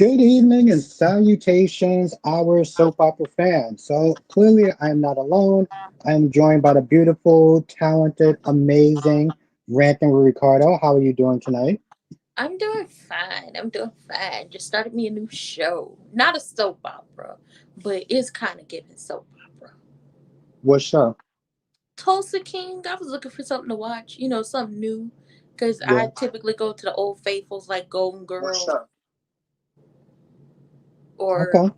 Good evening and salutations, our soap opera fans. So clearly, I am not alone. I am joined by the beautiful, talented, amazing Ranting with Ricardo. How are you doing tonight? I'm doing fine. I'm doing fine. Just started me a new show. Not a soap opera, but it's kind of giving soap opera. What's up? Tulsa King, I was looking for something to watch, something new. Because I Yeah. typically go to the old faithfuls like Golden What's Girl up? or Okay.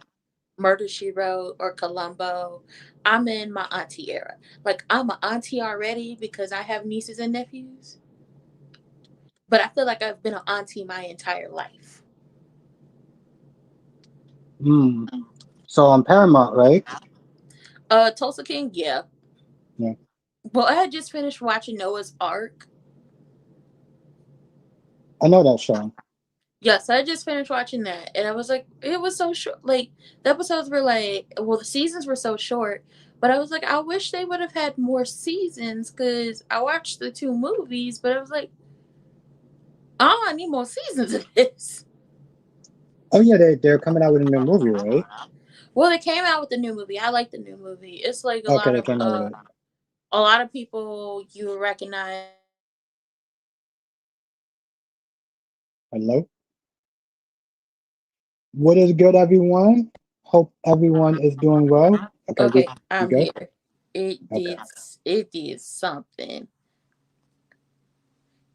Murder She Wrote or Columbo. I'm in my auntie era. Like, I'm an auntie already because I have nieces and nephews. But I feel like I've been an auntie my entire life. Hmm. So on Paramount, right? Tulsa King, yeah. Yeah. Well, I had just finished watching Noah's Ark. I know that show. Yes, I just finished watching that, and I was like, it was so short. Like the episodes were like, well, the seasons were so short, but I was like, I wish they would have had more seasons because I watched the two movies, but I was like, oh, I need more seasons of this. Oh yeah, they're coming out with a new movie, right? Well, they came out with the new movie. I like the new movie. It's like Okay, they came out with it. a lot of people you will recognize from the show. Hello. What is good, everyone? Hope everyone is doing well. Okay, Okay, we I'm good? here. It Okay. did. It did something.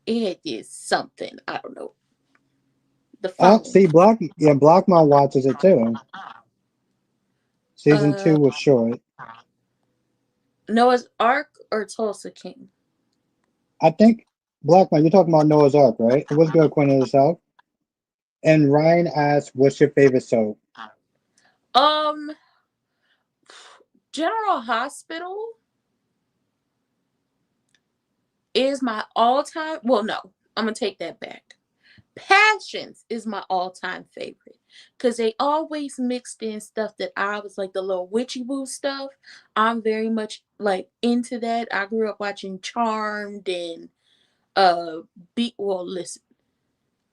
It did something. I don't know. The phone. See, Blockmont watches it too. Season Uh, two was short. Noah's Ark or Tulsa King? I think Blockmont, you're talking about Noah's Ark, right? It was good, Queen of the South. And Ryan asked, "What's your favorite soap?" Um, General Hospital is my all-time. Well, no, I'm gonna take that back. Passions is my all-time favorite because they always mixed in stuff that I was like the little witchy woo stuff. I'm very much like into that. I grew up watching Charmed and beat. Well, listen,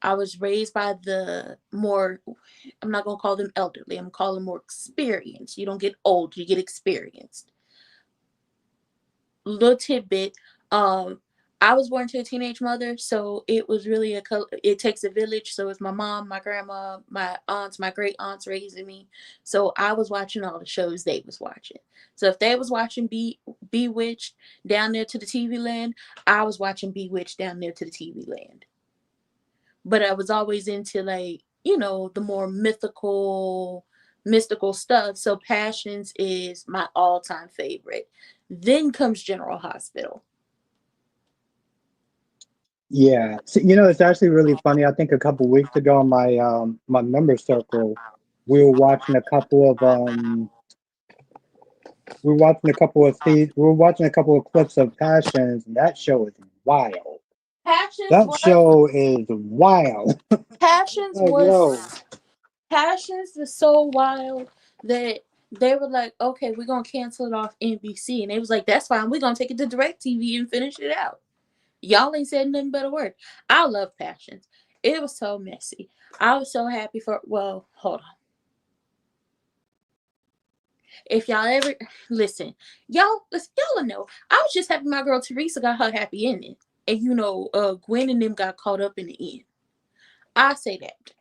I was raised by the more, I'm not going to call them elderly, I'm calling them more experienced. You don't get old, you get experienced. Little tidbit, um, I was born to a teenage mother, so it was really it takes a village. So it's my mom, my grandma, my aunts, my great aunts raising me. So I was watching all the shows they was watching. So if they was watching Bewitched down there to the TV land, I was watching Bewitched down there to the TV land. But I was always into like, the more mystical stuff. So Passions is my all-time favorite. Then comes General Hospital. Yeah, so, it's actually really funny. I think a couple weeks ago, my member circle, we were watching a couple of we were watching a couple of clips of Passions, and that show is wild. Passions That was show is wild. Passions Like, yo. was Passions was so wild that they were like, okay, we're gonna cancel it off NBC, and they was like, that's fine, we're gonna take it to DirecTV and finish it out. Y'all ain't said nothing but a word. I love Passions. It was so messy. I was so happy for. Well, hold on. If y'all ever y'all know. I was just happy my girl Teresa got her happy ending, and Gwen and them got caught up in the end. I say that.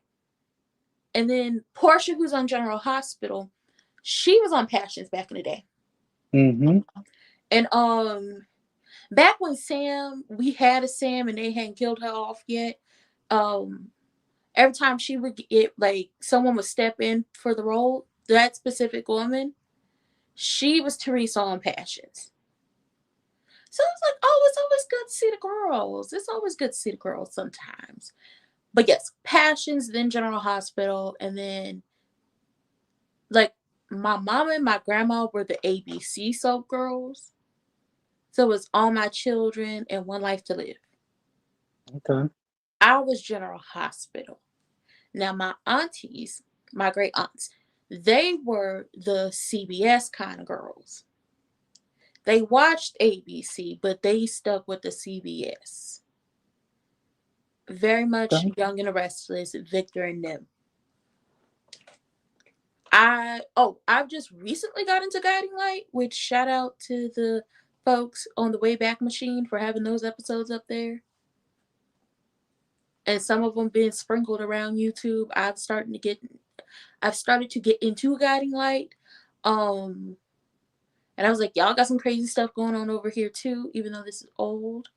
And then Portia, who's on General Hospital, she was on Passions back in the day. Mm-hmm. And back when we had a Sam and they hadn't killed her off yet. Um, every time she would get like someone would step in for the role, that specific woman, she was Teresa on Passions. So it's like, oh, it's always good to see the girls. It's always good to see the girls sometimes. But yes, Passions, then General Hospital, and then like my mom and my grandma were the ABC soap girls. So it was All My Children and One Life to Live. Okay. I was General Hospital. Now my aunties, my great aunts, they were the CBS kind of girls. They watched ABC, but they stuck with the CBS. Very much Okay. Young and the Restless, Victor and them. I've just recently got into Guiding Light, which shout out to the folks on the Wayback Machine for having those episodes up there. And some of them being sprinkled around YouTube. I've started to get into Guiding Light. Um and I was like, y'all got some crazy stuff going on over here too, even though this is old.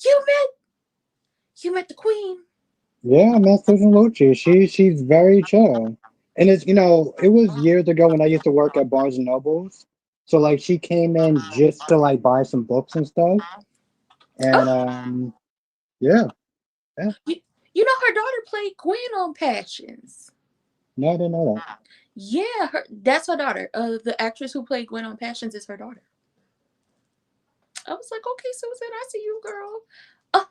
you met you met the queen. Yeah, I met Susan Lucci. She's very chill. And it's, it was years ago when I used to work at Barnes and Nobles. So like she came in just to like buy some books and stuff. And Oh, yeah, yeah. you, you know her daughter played Gwen on Passions. No, I didn't know Yeah, that's her daughter. The actress who played Gwen on Passions is her daughter. I was like, okay, Susan, I see you, girl. Uh,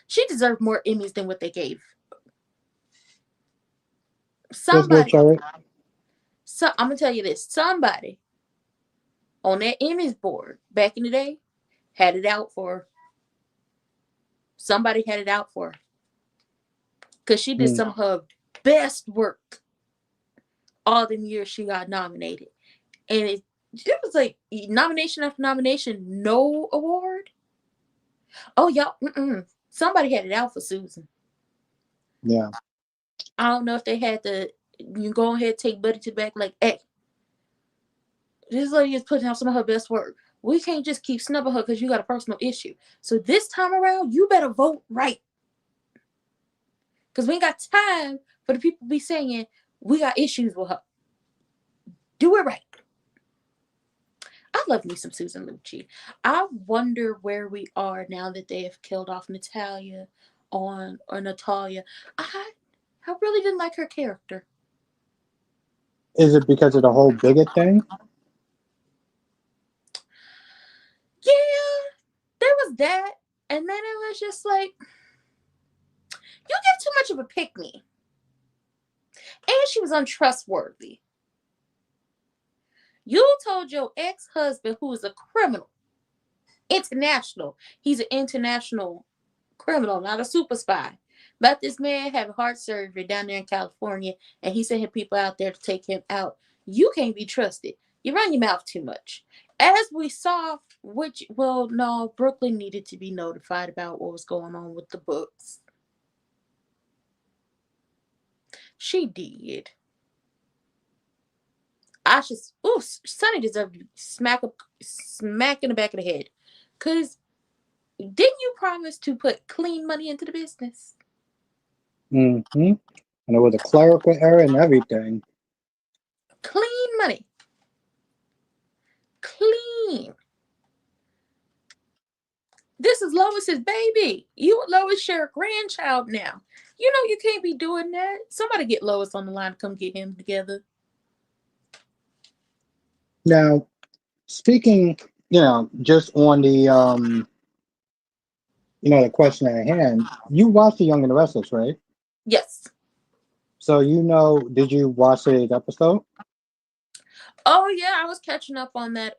she deserved more Emmys than what they gave. that. Just give Somebody, Cherry. so I'm gonna tell you this. Somebody on that Emmys board back in the day had it out for her. Somebody had it out for her because she did Mm, some of her best work all them years she got nominated, and it was like nomination after nomination, no award. Oh y'all, somebody had it out for Susan. yeah. I don't know if they had to. You go ahead, take Buddy to the back, like, hey, this lady is putting out some of her best work. We can't just keep snubbing her because you got a personal issue. So this time around, you better vote right. Because we ain't got time for the people to be saying we got issues with her. Do it right. I love me some Susan Lucci. I wonder where we are now that they have killed off Natalia on or Natalia. I really didn't like her character. Is it because of the whole bigot thing? Yeah, there was that. And then it was just like, you give too much of a pick me. And she was untrustworthy. You told your ex husband, who is a criminal, international, he's an international criminal, not a super spy, about this man having heart surgery down there in California, and he's sending people out there to take him out. You can't be trusted. You run your mouth too much. As we saw, well, no, Brooklyn needed to be notified about what was going on with the books. She did. I should. Ooh, Sonny deserved to smack in the back of the head. Cause didn't you promise to put clean money into the business? Hmm. And it was a clerical error and everything. Clean money. Clean. This is Lois's baby. You and Lois share a grandchild now. You know you can't be doing that. Somebody get Lois on the line to come get him together. Now, speaking, just on the the question at hand, you watched The Young and the Restless, right? Yes. So did you watch today's episode? Oh yeah, I was catching up on that.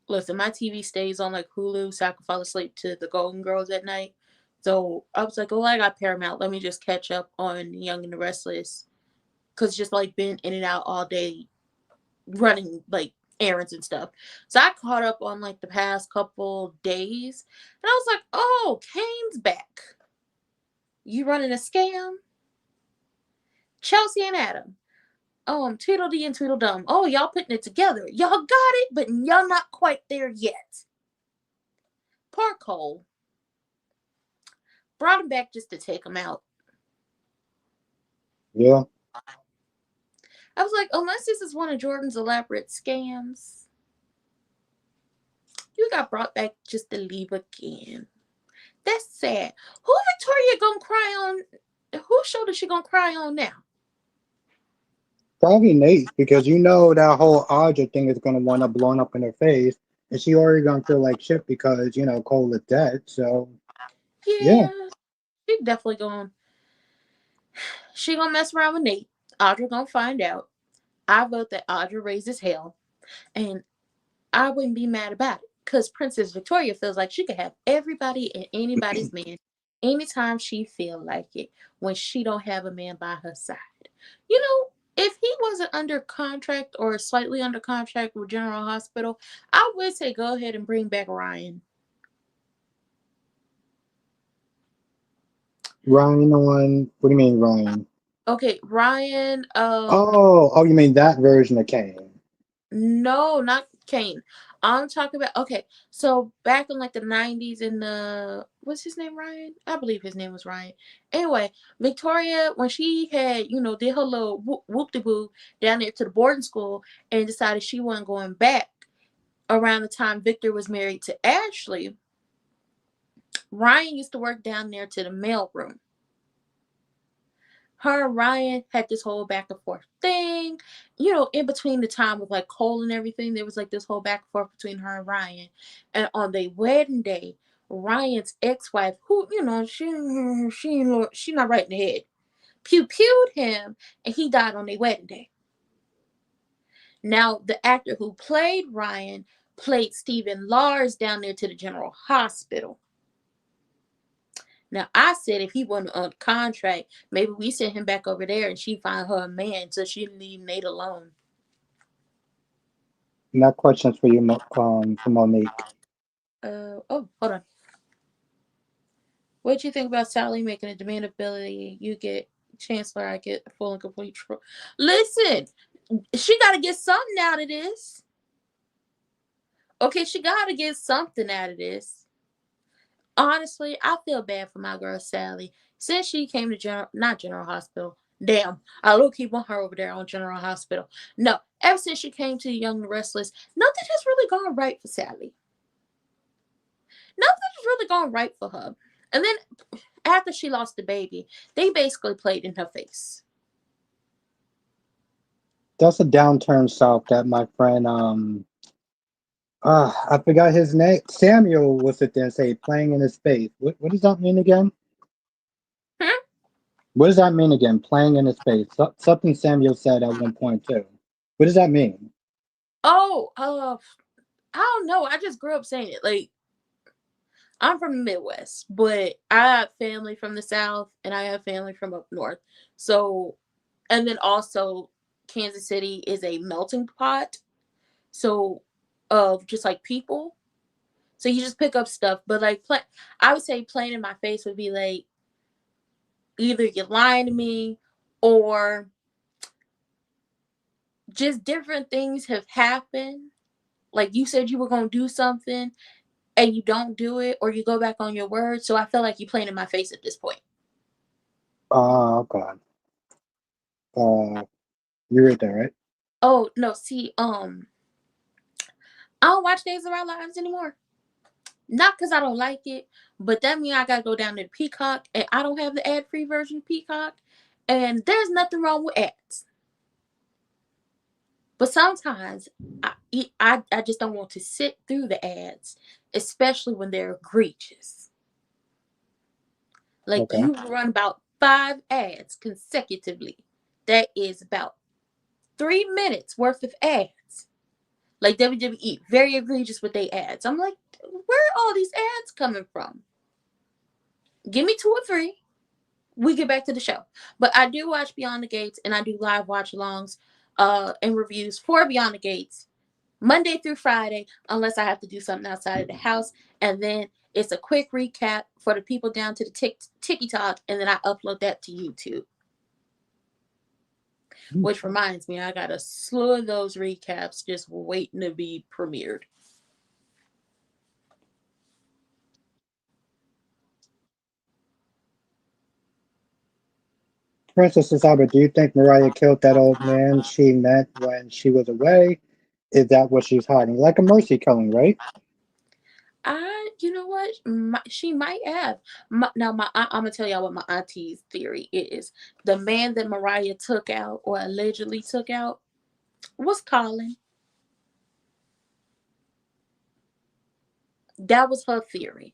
Listen, my TV stays on like Hulu, so I can fall asleep to the Golden Girls at night. So I was like, oh, I got Paramount. Let me just catch up on Young and the Restless, cause just like been in and out all day, running like errands and stuff. So I caught up on like the past couple days, and I was like, oh, Kane's back. You running a scam? Chelsea and Adam. Tweedledee and Tweedledum. Oh, y'all putting it together. Y'all got it, but y'all not quite there yet. Poor Cole. Brought him back just to take him out. Yeah. I was like, unless this is one of Jordan's elaborate scams, you got brought back just to leave again. That's sad. Who Victoria gonna cry on? Whose shoulder she gonna cry on now? Probably Nate's because that whole Audra thing is gonna wind up blowing up in her face, and she already gonna feel like shit because Cole is dead. So yeah, Yeah, she definitely gonna. She gonna mess around with Nate. Audra gonna find out. I vote that Audra raises hell, and I wouldn't be mad about it because Princess Victoria feels like she could have everybody and anybody's man. anytime she feel like it, when she don't have a man by her side. You know, if he wasn't under contract or slightly under contract with General Hospital, I would say go ahead and bring back Ryan. Ryan on, what do you mean, Ryan? Okay, Ryan, Oh, you mean that version of Kane. no, not Kane. I'm talking about, okay, so back in like the 90s in the, what's his name, Ryan? I believe his name was Ryan. Anyway, Victoria, when she had, did her little whoop de boo down there to the boarding school and decided she wasn't going back around the time Victor was married to Ashley, Ryan used to work down there to the mail room. Her and Ryan had this whole back and forth thing. In between the time of like Cole and everything, there was like this whole back and forth between her and Ryan. And on their wedding day, Ryan's ex-wife, who, she not right in the head, pew pewed him, and he died on their wedding day. Now, the actor who played Ryan played Stephen Lars down there to the General Hospital. Now, I said if he wasn't on contract, maybe we send him back over there and she find her a man so she didn't leave Nate alone. And that question's for you, for Monique. Oh, hold on. What do you think about Sally making a demand ability? You get Chancellor, I get full and complete. Listen, she got to get something out of this. Okay, she got to get something out of this. Honestly, I feel bad for my girl Sally since she came to not General Hospital. Damn, I look keep on her over there on General Hospital. No, ever since she came to Young and Restless, nothing has really gone right for Sally. Nothing has really gone right for her. And then after she lost the baby, they basically played in her face. That's a downturn south that my friend, I forgot his name. Samuel was sit there and say, playing in his face. What does that mean again? Hmm? What does that mean again? Playing in his face. Something Samuel said at one point too. What does that mean? Oh, I don't know. I just grew up saying it. Like, I'm from the Midwest, but I have family from the South and I have family from up north. So, and then also Kansas City is a melting pot. So, of just like people. So you just pick up stuff, but like I would say playing in my face would be like either you're lying to me or just different things have happened. Like you said you were gonna do something and you don't do it, or you go back on your word. So I feel like you're playing in my face at this point. Okay. You read that, right? Oh no, see, I don't watch Days of Our Lives anymore. Not because I don't like it, but that means I gotta go down to the Peacock, and I don't have the ad-free version of Peacock. And there's nothing wrong with ads, but sometimes I just don't want to sit through the ads, especially when they're egregious. Like Okay. you run about 5 ads consecutively. That is about 3 minutes worth of ads. Like WWE, very egregious with their ads. I'm like, where are all these ads coming from? Give me 2 or 3. We get back to the show. But I do watch Beyond the Gates and I do live watch alongs and reviews for Beyond the Gates Monday through Friday, unless I have to do something outside of the house. And then it's a quick recap for the people down to the TikTok, and then I upload that to YouTube. Hmm. Which reminds me, I got a slew of those recaps just waiting to be premiered. Princess Abbott, do you think Mariah killed that old man she met when she was away? Is that what she's hiding? Like a mercy killing, right? You know what? She might have. I'm gonna tell y'all what my auntie's theory is. The man that Mariah took out or allegedly took out was Colin. That was her theory.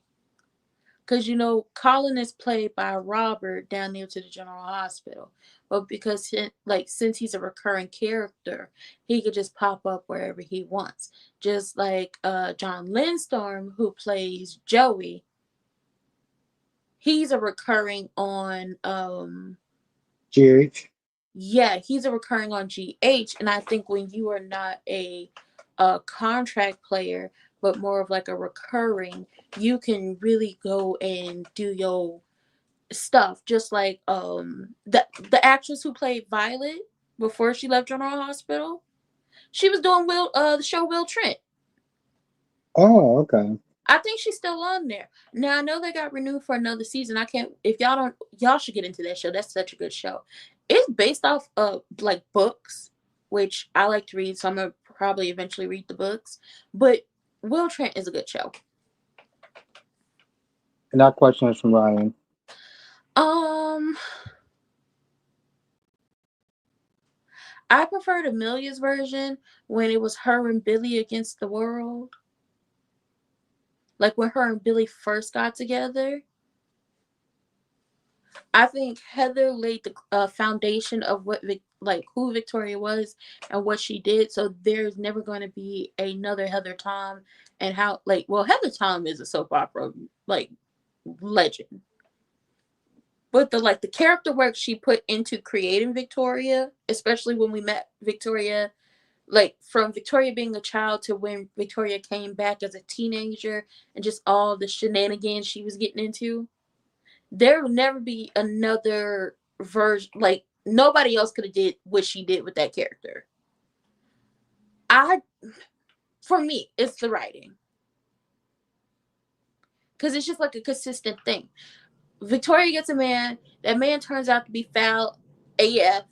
Because Colin is played by Robert down there to the General Hospital, but because since he's a recurring character, he could just pop up wherever he wants. Just like John Lindstorm, who plays Joey, He's a recurring on GH. yeah, he's a recurring on GH, and I think when you are not a contract player, but more of like a recurring, you can really go and do your stuff. Just like the actress who played Violet before she left General Hospital, she was doing the show Will Trent. Oh, okay. I think she's still on there. Now I know they got renewed for another season. I can't. If y'all don't, y'all should get into that show. That's such a good show. It's based off of like books, which I like to read, so I'm gonna probably eventually read the books. But Will Trent is a good show. And that question is from Ryan. Um, I preferred Amelia's version when it was her and Billy against the world. Like when her and Billy first got together. I think Heather laid the foundation of what like who Victoria was and what she did. So there's never going to be another Heather Tom, and how like well Heather Tom is a soap opera like legend, but the character work she put into creating Victoria, especially when we met Victoria, like from Victoria being a child to when Victoria came back as a teenager and just all the shenanigans she was getting into, there will never be another version. Like nobody else could have did what she did with that character. I For me it's the writing, because it's just like a consistent thing. Victoria gets a man, that man turns out to be foul AF.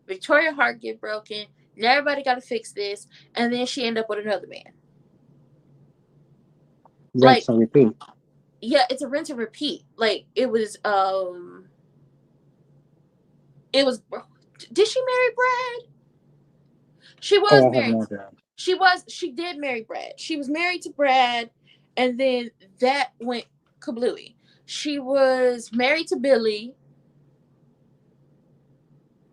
Victoria's heart get broken, and everybody got to fix this, and then she end up with another man. Rinse Like and repeat. yeah, it's a rinse and repeat. Like it was did she marry Brad? She Oh, was I have married. no idea. She did marry Brad. She was married to Brad, and then that went kablooey. She was married to Billy,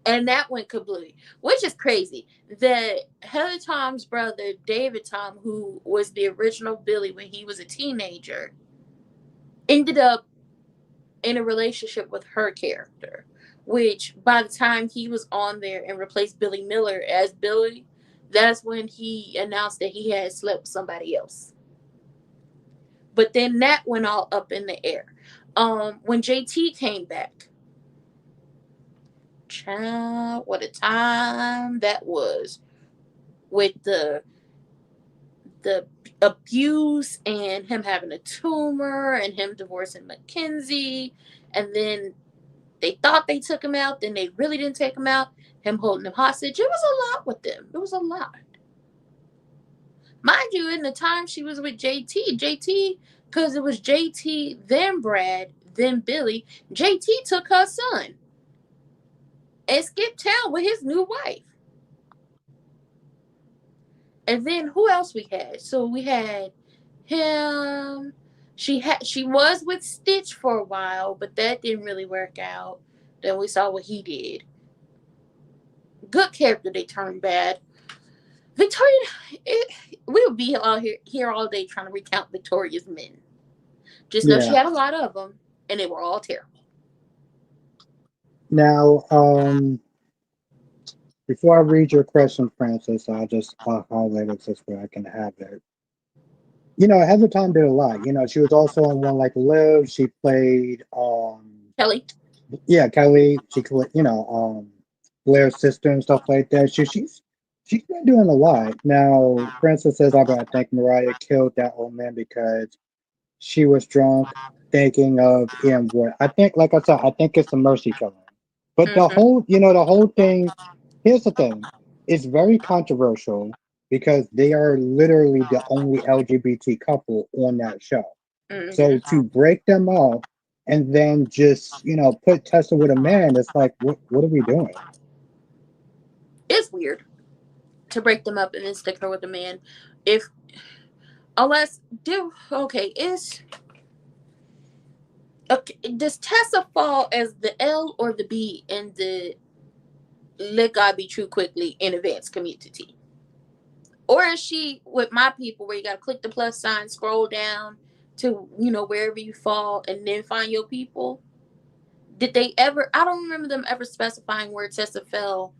and that went kablooey, which is crazy. That Heather Tom's brother, David Tom, who was the original Billy when he was a teenager, ended up in a relationship with her character, which by the time he was on there and replaced Billy Miller as Billy, that's when he announced that he had slept with somebody else. But then that went all up in the air. When JT came back, child, what a time that was, with the abuse and him having a tumor and him divorcing Mackenzie, and then they thought they took him out, then they really didn't take him out. Him holding him hostage. It was a lot with them. It was a lot. Mind you, in the time she was with JT, because it was JT, then Brad, then Billy, JT took her son and skipped town with his new wife. And then who else we had? So we had him. She was with Stitch for a while, but that didn't really work out. Then we saw what he did. Good character, they turned bad. Victoria, we would be all here all day trying to recount Victoria's men. Just know she Yeah. had a lot of them, and they were all terrible. Now, before I read your question, Francis, I'll just highlight it this way I can have it. Heather Tom did a lot. She was also on one like Live. She played Kelly, yeah, Kelly. She Blair's sister and stuff like that. She's been doing a lot. Now, Francis says I think Mariah killed that old man because she was drunk thinking of Ian Wood. I think, like I said, I think it's a mercy killing. But mm-hmm. the whole thing, here's the thing, it's very controversial because they are literally the only LGBT couple on that show. So Mm-hmm. to break them off and then just, put Tessa with a man, it's like, what are we doing? It's weird to break them up and then stick her with a man. If unless do okay, is okay, does Tessa fall as the L or the B in the let God be true quickly in advanced community? Or is she with my people where you gotta click the plus sign, scroll down, to, wherever you fall and then find your people? Did they ever? I don't remember them ever specifying where Tessa fell,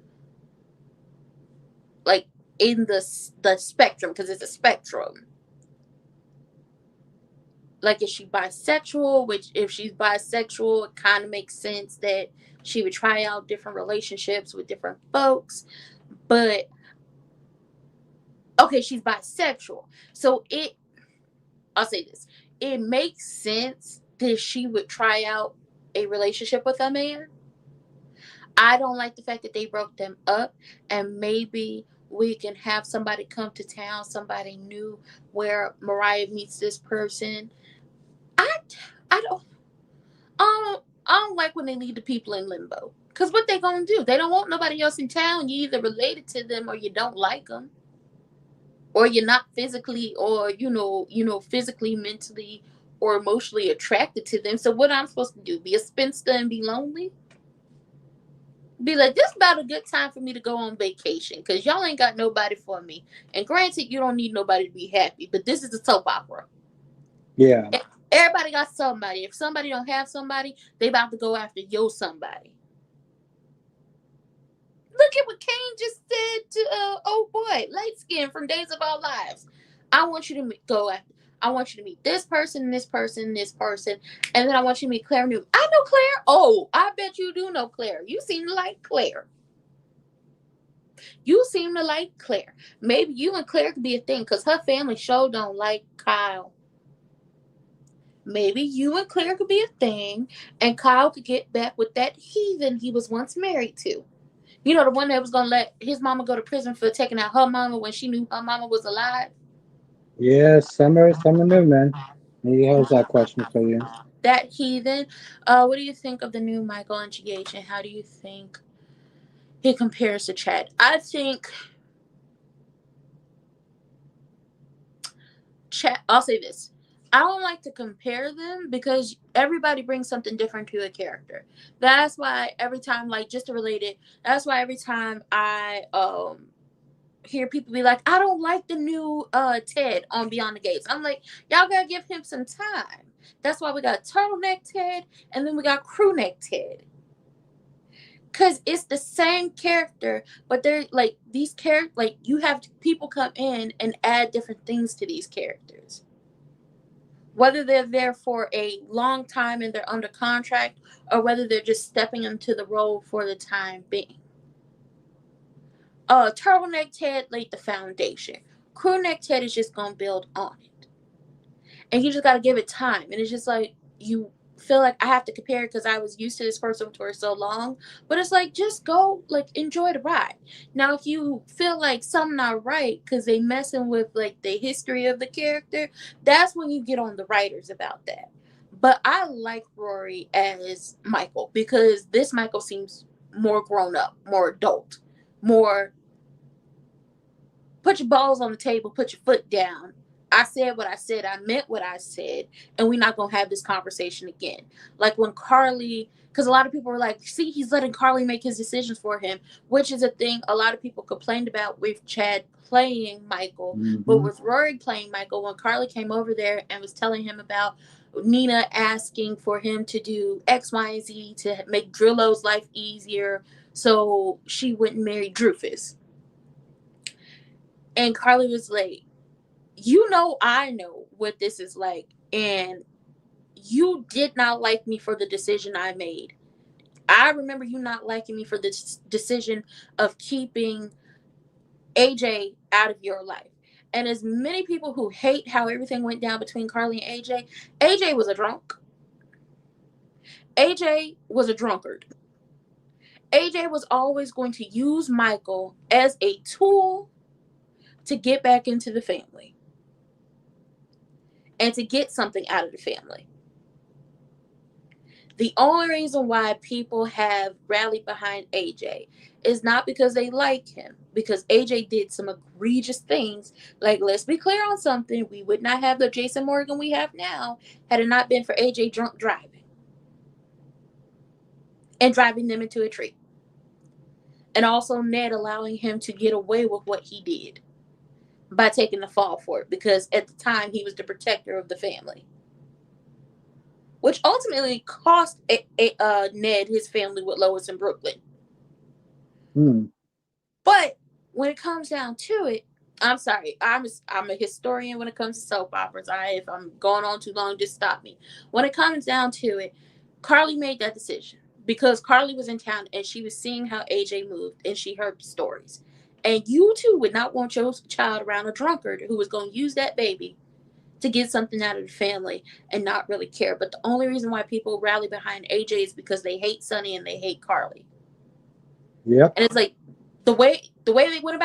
like in the spectrum, because it's a spectrum. Like, is she bisexual? Which, if she's bisexual, it kind of makes sense that she would try out different relationships with different folks. But okay, she's bisexual, so I'll say this: it makes sense that she would try out a relationship with a man. I don't like the fact that they broke them up, and maybe we can have somebody come to town, somebody new, where Mariah meets this person. I, I don't, I don't like when they leave the people in limbo. Cause what they gonna do? They don't want nobody else in town. You either related to them or you don't like them, or you're not physically, or physically, mentally, or emotionally attracted to them. So what I'm supposed to do? Be a spinster and be lonely? Be like, this is about a good time for me to go on vacation because y'all ain't got nobody for me. And granted, you don't need nobody to be happy, but this is a soap opera. Yeah. Everybody got somebody. If somebody don't have somebody, they about to go after your somebody. Look at what Kane just said to oh boy, light skin from Days of Our Lives. I want you to go after. I want you to meet this person, this person, this person, and then I want you to meet Claire Newman. I know Claire. Oh, I bet you do know Claire. You seem to like Claire. You seem to like Claire. Maybe you and Claire could be a thing because her family sure don't like Kyle. Maybe you and Claire could be a thing, and Kyle could get back with that heathen he was once married to. You know, the one that was going to let his mama go to prison for taking out her mama when she knew her mama was alive? Yeah, Summer Newman. He has that question for you. That heathen. What do you think of the new Michael and GH, and how do you think he compares to Chad? I think Chad, I'll say this. I don't like to compare them because everybody brings something different to a character. That's why every time, like, just to relate it, that's why every time I hear people be like, I don't like the new Ted on Beyond the Gates. I'm like, y'all gotta give him some time. That's why we got Turtleneck Ted and then we got Crewneck Ted. Cause it's the same character, but they're like these characters. Like, you have people come in and add different things to these characters, whether they're there for a long time and they're under contract, or whether they're just stepping into the role for the time being. Turtleneck Ted laid the foundation. Crewneck Ted is just gonna build on it, and you just gotta give it time. And it's just like, you feel like I have to compare it because I was used to this person for so long, but it's like, just go, like, enjoy the ride. Now, if you feel like something not right because they messing with like the history of the character, that's when you get on the writers about that. But I like Rory as Michael because this Michael seems more grown up, more adult, more put your balls on the table, put your foot down. I said what I said, I meant what I said, and we're not gonna have this conversation again. Like when Carly, because a lot of people were like, see, he's letting Carly make his decisions for him, which is a thing a lot of people complained about with Chad playing Michael. But Hmm. with Rory playing Michael, when Carly came over there and was telling him about Nina asking for him to do X, Y, and Z to make Drillo's life easier so she wouldn't marry Drufus. And Carly was like, I know what this is like. And you did not like me for the decision I made. I remember you not liking me for the decision of keeping AJ out of your life. And as many people who hate how everything went down between Carly and AJ was a drunk. AJ was a drunkard. AJ was always going to use Michael as a tool to get back into the family and to get something out of the family. The only reason why people have rallied behind AJ is not because they like him, because AJ did some egregious things. Like, let's be clear on something. We would not have the Jason Morgan we have now had it not been for AJ drunk driving and driving them into a tree. And also Ned allowing him to get away with what he did by taking the fall for it, because at the time he was the protector of the family. which ultimately cost Ned his family with Lois in Brooklyn. Hmm. But when it comes down to it, I'm sorry, I'm a historian when it comes to soap operas. If I'm going on too long, just stop me. When it comes down to it, Carly made that decision because Carly was in town and she was seeing how AJ moved and she heard stories. And you too would not want your child around a drunkard who was going to use that baby to get something out of the family and not really care. But the only reason why people rally behind AJ is because they hate Sonny and they hate Carly. Yep. And it's like the way they went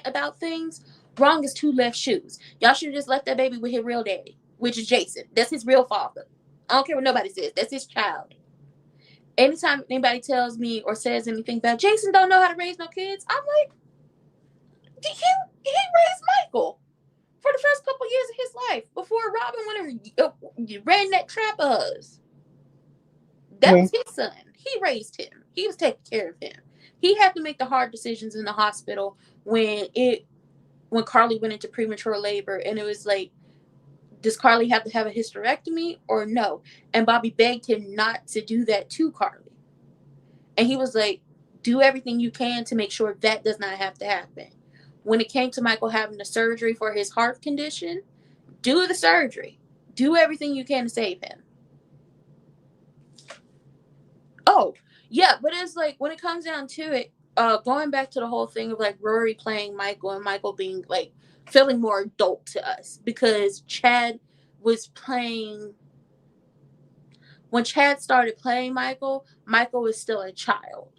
about things, wrong as two left shoes. Y'all should have just left that baby with his real daddy, which is Jason. That's his real father. I don't care what nobody says. That's his child. Anytime anybody tells me or says anything about Jason don't know how to raise no kids, I'm like, he raised Michael for the first couple years of his life before Robin went and ran that trap of hers. That Yeah. was his son. He raised him. He was taking care of him. He had to make the hard decisions in the hospital when Carly went into premature labor, and it was like, does Carly have to have a hysterectomy or no? And Bobby begged him not to do that to Carly. And he was like, do everything you can to make sure that does not have to happen. When it came to Michael having the surgery for his heart condition, do the surgery. Do everything you can to save him. Oh, yeah, but it's like when it comes down to it, going back to the whole thing of like Rory playing Michael and Michael being like feeling more adult to us because Chad was playing when Chad started playing Michael, Michael was still a child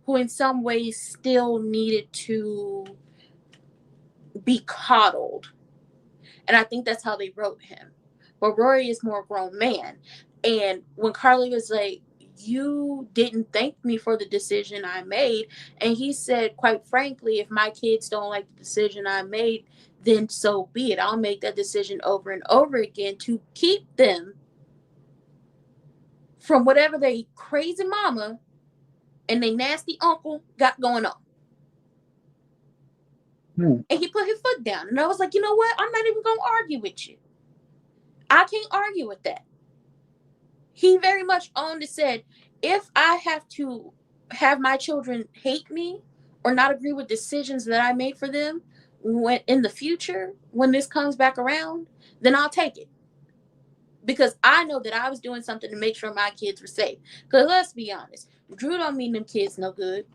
who in some ways still needed to be coddled. And I think that's how they wrote him. But Rory is more grown man. And when Carly was like, you didn't thank me for the decision I made. And he said, quite frankly, if my kids don't like the decision I made, then so be it. I'll make that decision over and over again to keep them from whatever they crazy mama and they nasty uncle got going on. Hmm. And he put his foot down. And I was like, you know what? I'm not even going to argue with you. I can't argue with that. He very much owned and said, if I have to have my children hate me or not agree with decisions that I made for them when in the future, when this comes back around, then I'll take it. Because I know that I was doing something to make sure my kids were safe. Because let's be honest, Drew don't mean them kids no good.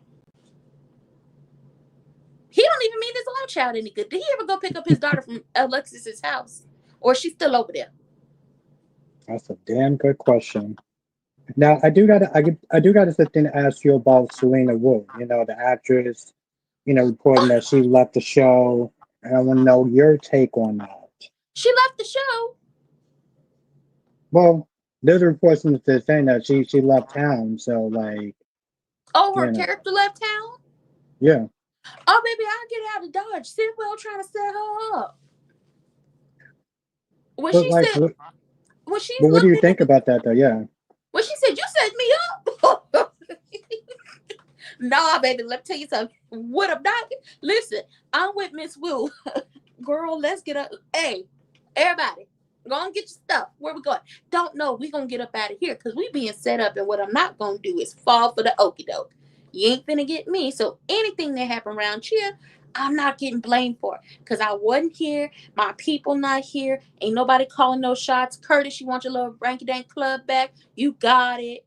He don't even mean his own child any good. Did he ever go pick up his daughter from Alexis's house? Or is she still over there? That's a damn good question. Now I do gotta sit there and ask you about Selena Wu. You know, the actress. You know, reporting that she left the show, and I want to know your take on that. She left the show. Well, there's reports that saying that she left town. So like, Oh, her you know, character left town? yeah. Oh, baby, I'll get out of Dodge. Sidwell trying to set her up. When But she like, said, when she's what do you looking think at, about that though? Yeah. when she said, you set me up. Nah, baby, let me tell you something. What I'm not, listen, I'm with Miss Wu. Girl, let's get up. Hey, everybody, go and get your stuff. Where we going? Don't know. We gonna get up out of here because we being set up, and what I'm not gonna do is fall for the okie doke. You ain't finna get me. So anything that happen around here, I'm not getting blamed for because I wasn't here. My people not here. Ain't nobody calling no shots. Curtis, you want your little ranky dank club back? You got it.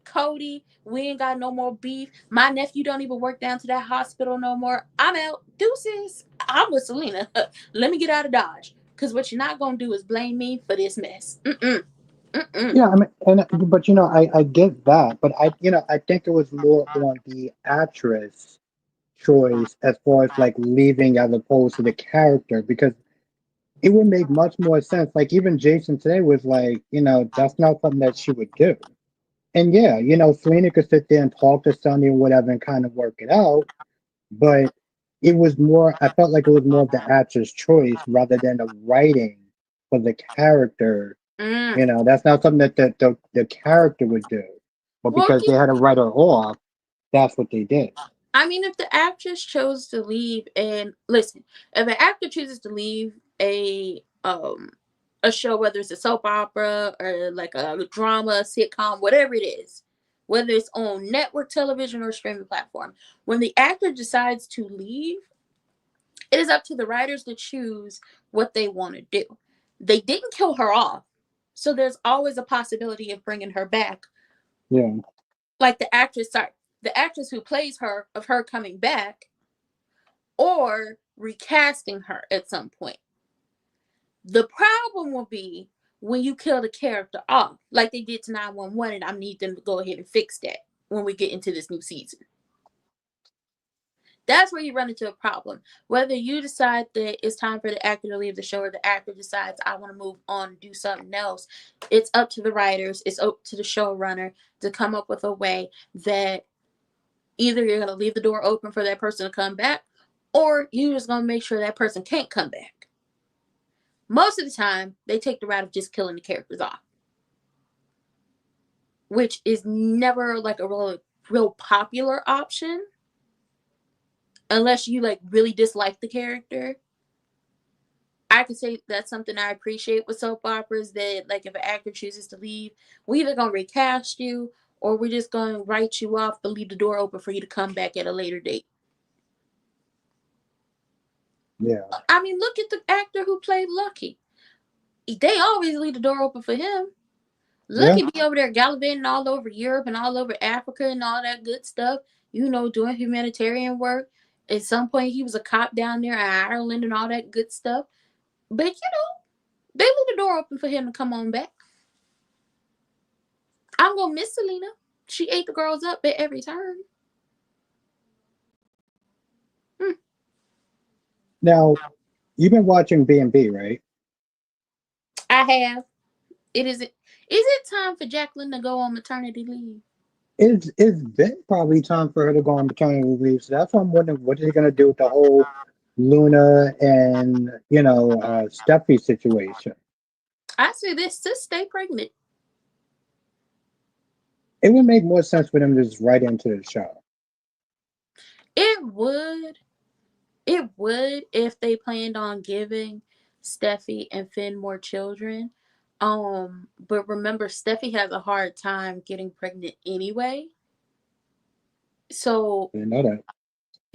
Cody, we ain't got no more beef. My nephew don't even work down to that hospital no more. I'm out. Deuces. I'm with Selena. Let me get out of Dodge. Because what you're not going to do is blame me for this mess. Mm-mm. Mm-mm. Yeah, I mean, but I get that, but I think it was more on the actress choice as far as like leaving as opposed to the character because it would make much more sense. Like even Jason today was like, that's not something that she would do. And yeah, Selena could sit there and talk to Sonny or whatever and kind of work it out, but it was more, I felt like it was more of the actor's choice rather than the writing for the character. Mm. That's not something that the character would do. But Well, because they had to write her off, that's what they did. I mean, if the actress chose to leave, and listen, if an actor chooses to leave a a show, whether it's a soap opera or like a drama, sitcom, whatever it is, whether it's on network television or streaming platform, when the actor decides to leave, it is up to the writers to choose what they want to do. They didn't kill her off, so there's always a possibility of bringing her back. Yeah. Like the actress who plays her, of her coming back, or recasting her at some point. The problem will be when you kill the character off, like they did to 911, and I need them to go ahead and fix that when we get into this new season. That's where you run into a problem. Whether you decide that it's time for the actor to leave the show or the actor decides I want to move on and do something else, it's up to the writers, it's up to the showrunner to come up with a way that either you're going to leave the door open for that person to come back, or you're just going to make sure that person can't come back. Most of the time, they take the route of just killing the characters off, which is never like a real popular option unless you like really dislike the character. I could say that's something I appreciate with soap operas, that like if an actor chooses to leave, we're either gonna recast you or we're just gonna write you off but leave the door open for you to come back at a later date. Yeah. I mean, look at the actor who played Lucky. They always leave the door open for him. Yeah. Lucky be over there gallivanting all over Europe and all over Africa and all that good stuff, doing humanitarian work. At some point, he was a cop down there in Ireland and all that good stuff. But, they leave the door open for him to come on back. I'm going to miss Selena. She ate the girls up at every turn. Now, you've been watching B&B, right? I have. Is it time for Jacqueline to go on maternity leave? It's been probably time for her to go on maternity leave. So that's why I'm wondering what are they gonna do with the whole Luna and Steffi situation. I say this, sis, stay pregnant. It would make more sense for them to just write into the show. It would. It would if they planned on giving Steffi and Finn more children. But remember, Steffi has a hard time getting pregnant anyway. So You know that.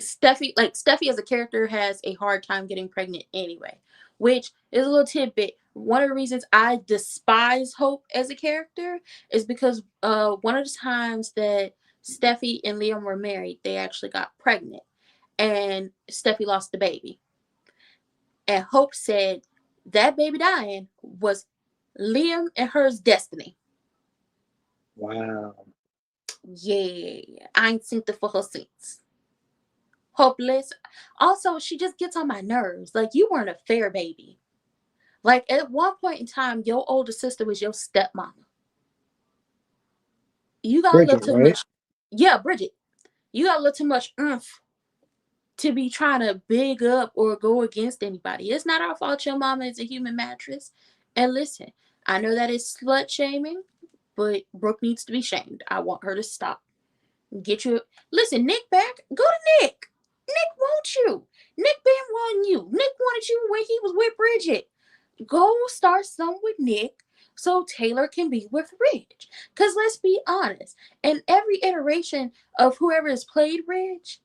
Steffi as a character has a hard time getting pregnant anyway, which is a little tidbit. One of the reasons I despise Hope as a character is because one of the times that Steffi and Liam were married, they actually got pregnant, and Steffi lost the baby. And Hope said that baby dying was Liam and her's destiny. Wow. Yeah, I ain't seen it for her since. Hopeless. Also, she just gets on my nerves. Like, you weren't a fair baby. Like, at one point in time, your older sister was your stepmama. You got a little Bridget, too right? much. Yeah, Bridget. You got a little too much oomph to be trying to big up or go against anybody. It's not our fault your mama is a human mattress. And listen, I know that is slut shaming, but Brooke needs to be shamed. I want her to stop. Get you. Listen, Nick back. Go to Nick. Nick wants you. Nick been wanting you. Nick wanted you when he was with Bridget. Go start some with Nick so Taylor can be with Ridge. Because let's be honest, in every iteration of whoever has played Ridge,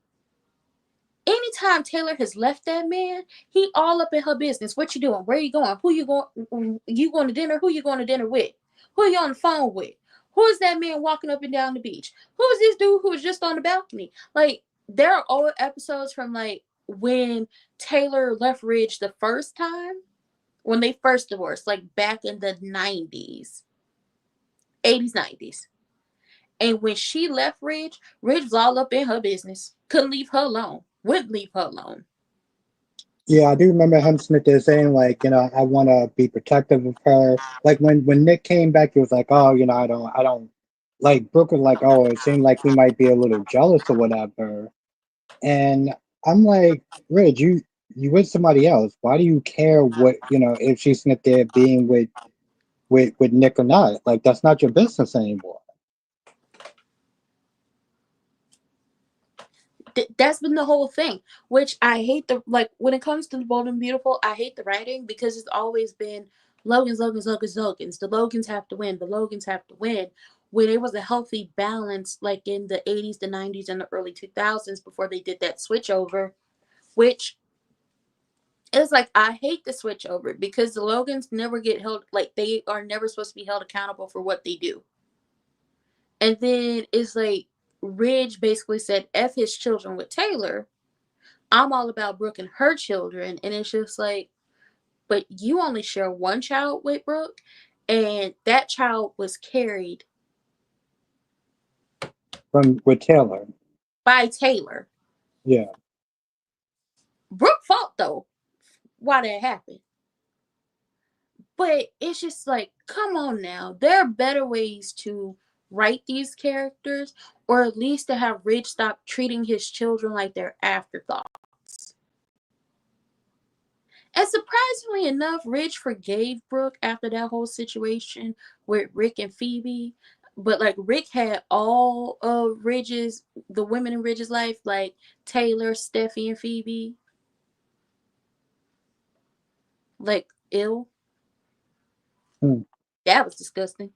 anytime Taylor has left that man, he all up in her business. What you doing? Where you going? Who you going? You going to dinner? Who you going to dinner with? Who you on the phone with? Who is that man walking up and down the beach? Who is this dude who was just on the balcony? Like, there are old episodes from like when Taylor left Ridge the first time, when they first divorced, like back in the 90s, 80s, 90s. And when she left Ridge, Ridge was all up in her business. Couldn't leave her alone. Wouldn't leave her alone. Yeah, I do remember him Smith there saying like, I want to be protective of her. Like when Nick came back, he was like, oh, I don't like Brooke was like, oh, it seemed like he might be a little jealous or whatever. And I'm like, Ridge, you with somebody else. Why do you care what if she's Smith there being with Nick or not? Like that's not your business anymore. That's been the whole thing. Which I hate the like when it comes to the Bold and Beautiful. I hate the writing because it's always been Logan's, Logan's, Logan's, Logan's. The Logans have to win. The Logans have to win. When it was a healthy balance, like in the 80s, the 90s, and the early 2000s, before they did that switch over, which it's like I hate the switch over because the Logans never get held, like they are never supposed to be held accountable for what they do. And then it's like Ridge basically said F his children with Taylor. I'm all about Brooke and her children. And it's just like, but you only share one child with Brooke, and that child was carried From with Taylor. by Taylor. Yeah. Brooke fought though why that happened. But it's just like, come on now. There are better ways to write these characters, or at least to have Ridge stop treating his children like they're afterthoughts. And surprisingly enough, Ridge forgave Brooke after that whole situation with Rick and Phoebe. But like Rick had all of Ridge's, the women in Ridge's life, like Taylor, Steffi, and Phoebe, like ill. Hmm. That was disgusting.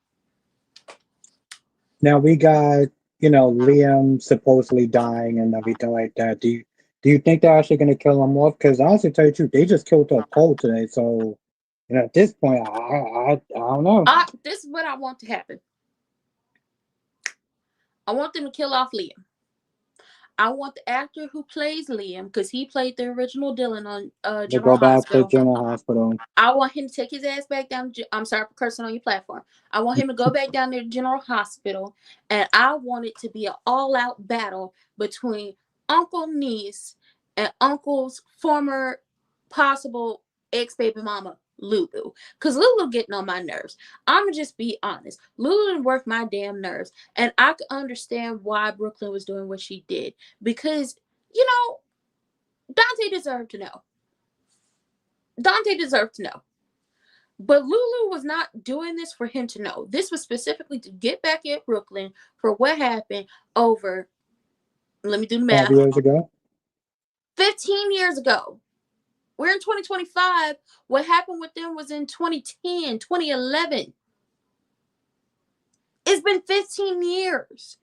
Now we got, Liam supposedly dying and everything like that. Do you think they're actually gonna kill him off? Because honestly, to tell you the truth, they just killed off Cole today. So, at this point, I don't know. This is what I want to happen. I want them to kill off Liam. I want the actor who plays Liam, because he played the original Dylan on They go General back to Hospital. General Hospital. I want him to take his ass back down. I'm sorry for cursing on your platform. I want him to go back down there to General Hospital, and I want it to be an all-out battle between Uncle Niece and Uncle's former possible ex-baby mama, Lulu. Because Lulu getting on my nerves. I'm going to just be honest. Lulu didn't work my damn nerves, and I could understand why Brooklyn was doing what she did. Because, Dante deserved to know. Dante deserved to know. But Lulu was not doing this for him to know. This was specifically to get back at Brooklyn for what happened over, let me do the math, 5 years ago. 15 years ago. We're in 2025. What happened with them was in 2010, 2011. It's been 15 years.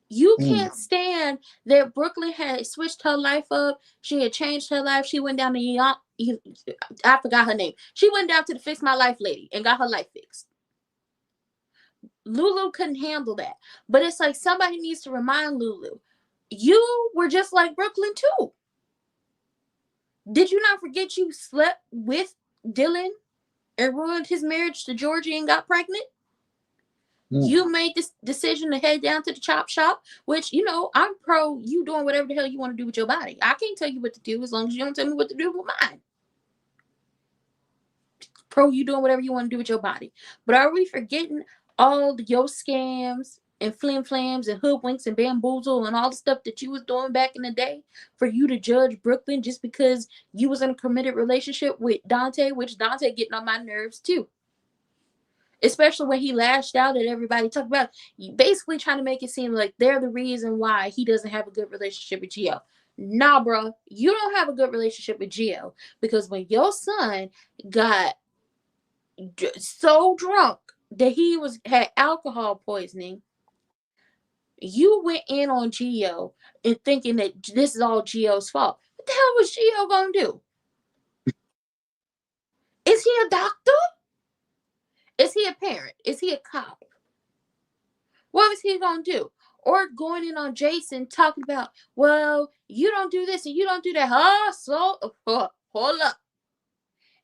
You Hmm. can't stand that Brooklyn had switched her life up. She had changed her life. She went down to I forgot her name. She went down to the Fix My Life lady and got her life fixed. Lulu couldn't handle that. But it's like somebody needs to remind Lulu, you were just like Brooklyn too. Did you not forget you slept with Dylan and ruined his marriage to Georgie and got pregnant? Hmm. You made this decision to head down to the chop shop, which, I'm pro you doing whatever the hell you want to do with your body. I can't tell you what to do as long as you don't tell me what to do with mine. Pro you doing whatever you want to do with your body. But are we forgetting all your scams and flim flams and hoodwinks and bamboozle and all the stuff that you was doing back in the day for you to judge Brooklyn just because you was in a committed relationship with Dante, which Dante getting on my nerves too. Especially when he lashed out at everybody, talking about basically trying to make it seem like they're the reason why he doesn't have a good relationship with Gio. Nah, bro, you don't have a good relationship with Gio because when your son got so drunk that he had alcohol poisoning, you went in on Gio and thinking that this is all Gio's fault. What the hell was Gio gonna do? Is he a doctor? Is he a parent? Is he a cop? What was he gonna do? Or going in on Jason talking about, well, you don't do this and you don't do that. Hold up.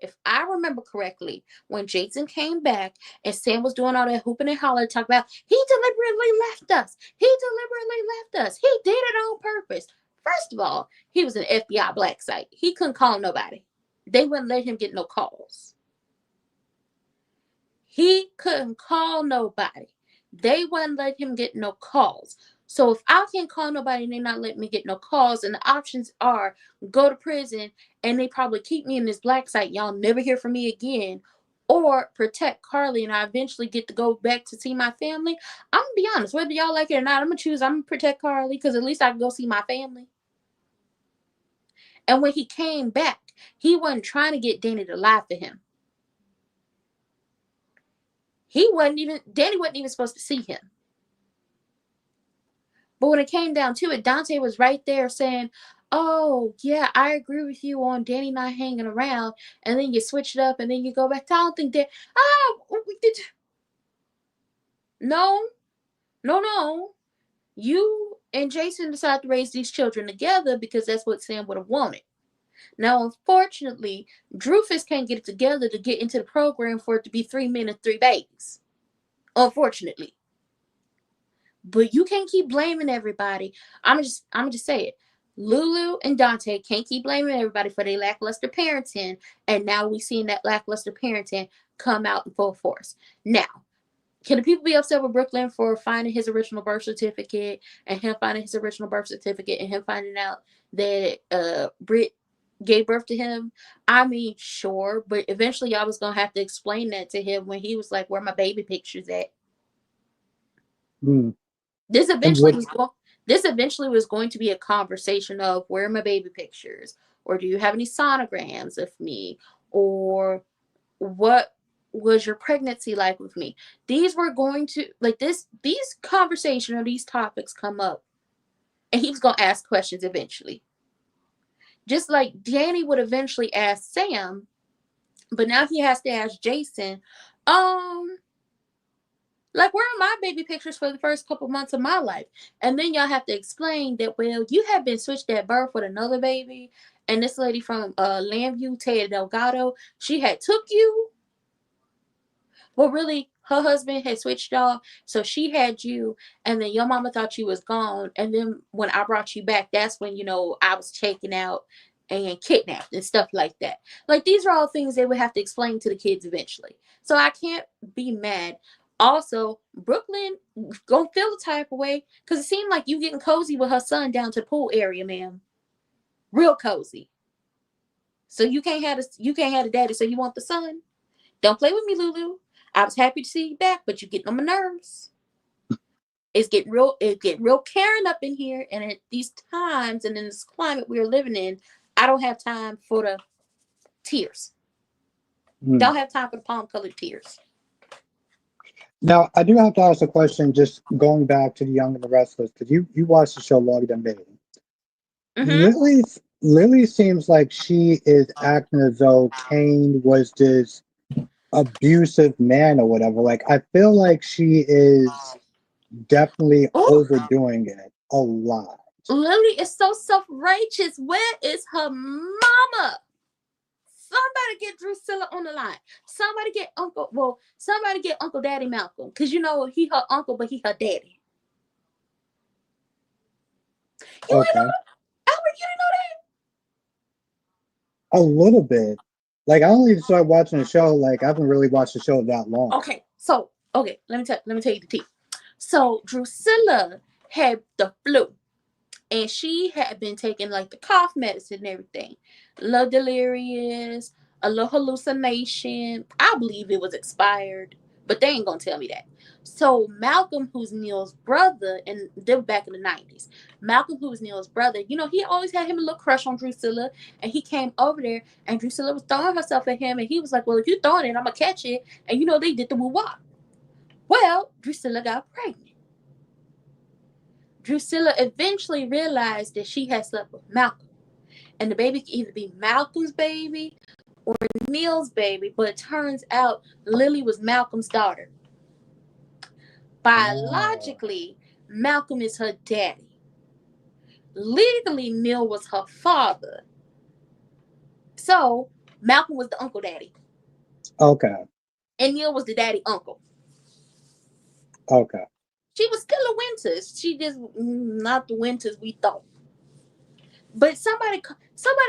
If I remember correctly, when Jason came back and Sam was doing all that hooping and hollering, talking about he deliberately left us. He deliberately left us. He did it on purpose. First of all, he was an FBI black site. He couldn't call nobody. They wouldn't let him get no calls. He couldn't call nobody. They wouldn't let him get no calls. So if I can't call nobody and they not letting me get no calls, and the options are go to prison and they probably keep me in this black site, y'all never hear from me again, or protect Carly and I eventually get to go back to see my family, I'm gonna be honest, whether y'all like it or not, I'm gonna protect Carly because at least I can go see my family. And when he came back, he wasn't trying to get Danny to lie for him. Danny wasn't even supposed to see him. But when it came down to it, Dante was right there saying, "Oh, yeah, I agree with you on Danny not hanging around." And then you switch it up and then you go back to, "I don't think that, we did." No, no, no. You and Jason decided to raise these children together because that's what Sam would have wanted. Now, unfortunately, Drufus can't get it together to get into the program for it to be 3 men and 3 babies. Unfortunately. But you can't keep blaming everybody. I'm just say it. Lulu and Dante can't keep blaming everybody for their lackluster parenting, and now we seeing that lackluster parenting come out in full force. Now, can the people be upset with Brooklyn for finding his original birth certificate and him finding his original birth certificate and him finding out that Britt gave birth to him? I mean, sure, but eventually I was gonna have to explain that to him when he was like, "Where my baby pictures at?" Hmm. This And eventually what? was go- this eventually was going to be a conversation of, "Where are my baby pictures?" Or, "Do you have any sonograms of me?" Or, "What was your pregnancy like with me?" These were going to like this these conversation or these topics come up, and he was going to ask questions eventually. Just like Danny would eventually ask Sam, but now he has to ask Jason, um like, "Where are my baby pictures for the first couple months of my life?" And then y'all have to explain that, well, you have been switched at birth with another baby, and this lady from Landview, Ted Delgado, she had took you. Well, really, her husband had switched off, so she had you, and then your mama thought you was gone. And then when I brought you back, that's when I was taken out and kidnapped and stuff like that. Like, these are all things they would have to explain to the kids eventually. So I can't be mad. Also, Brooklyn gonna feel the type of way because it seemed like you getting cozy with her son down to the pool area, ma'am. Real cozy. So you can't have the daddy, so you want the son. Don't play with me, Lulu. I was happy to see you back, but you're getting on my nerves. It's getting real Karen up in here, and at these times and in this climate we are living in, I don't have time for the tears. Hmm. Don't have time for the palm colored tears. Now, I do have to ask a question. Just going back to the Young and the Restless, because you watched the show longer than me. Mm-hmm. Lily seems like she is acting as though Kane was this abusive man or whatever. Like, I feel like she is definitely Oh, overdoing it a lot. Lily is so self-righteous. Where is her mama? Somebody get Drusilla on the line. Somebody get Uncle Daddy Malcolm. Because he her uncle, but he her daddy. You ain't Okay, know, Albert, you didn't a little bit. Like, I only started watching the show. Like, I haven't really watched the show that know that? long. Okay, let me tell you the tea. So Drusilla had the flu, and she had been taking like the cough medicine and everything. A little delirious, a little hallucination. I believe it was expired, but they ain't gonna tell me that. So Malcolm, who's Neil's brother, and they were back in the 90s. Malcolm, who's Neil's brother, he always had him a little crush on Drusilla, and he came over there, and Drusilla was throwing herself at him, and he was like, "Well, if you're throwing it, I'm gonna catch it." And they did the woo wop. Well, Drusilla got pregnant. Drusilla eventually realized that she had slept with Malcolm. And the baby could either be Malcolm's baby or Neil's baby, but it turns out Lily was Malcolm's daughter. Oh, Biologically, Malcolm is her daddy. Legally, Neil was her father. So, Malcolm was the uncle daddy, okay, and Neil was the daddy uncle. okay. She was still a Winters. She just not the Winters we thought. But somebody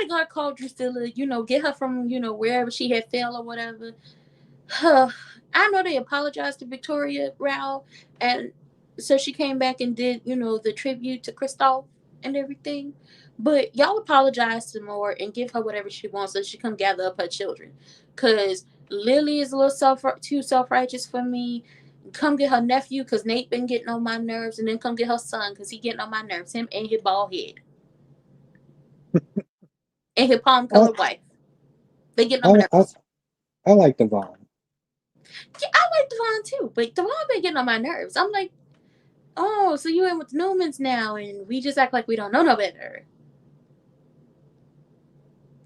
gonna call Drusilla, get her from, wherever she had fell or whatever. I know they apologized to Victoria Rao, and so she came back and did, the tribute to Christoph and everything. But y'all apologize to more and give her whatever she wants so she come gather up her children. Cause Lily is a little too self righteous for me. Come get her nephew, cause Nate been getting on my nerves, and then come get her son, cause he getting on my nerves. Him and his bald head. and his palm I colored wife. They getting on my I I, nerves. I like Devon. Yeah, I like Devon too, but Devon been getting on my nerves. I'm like, oh, so you in with the Newmans now, and we just act like we don't know no better.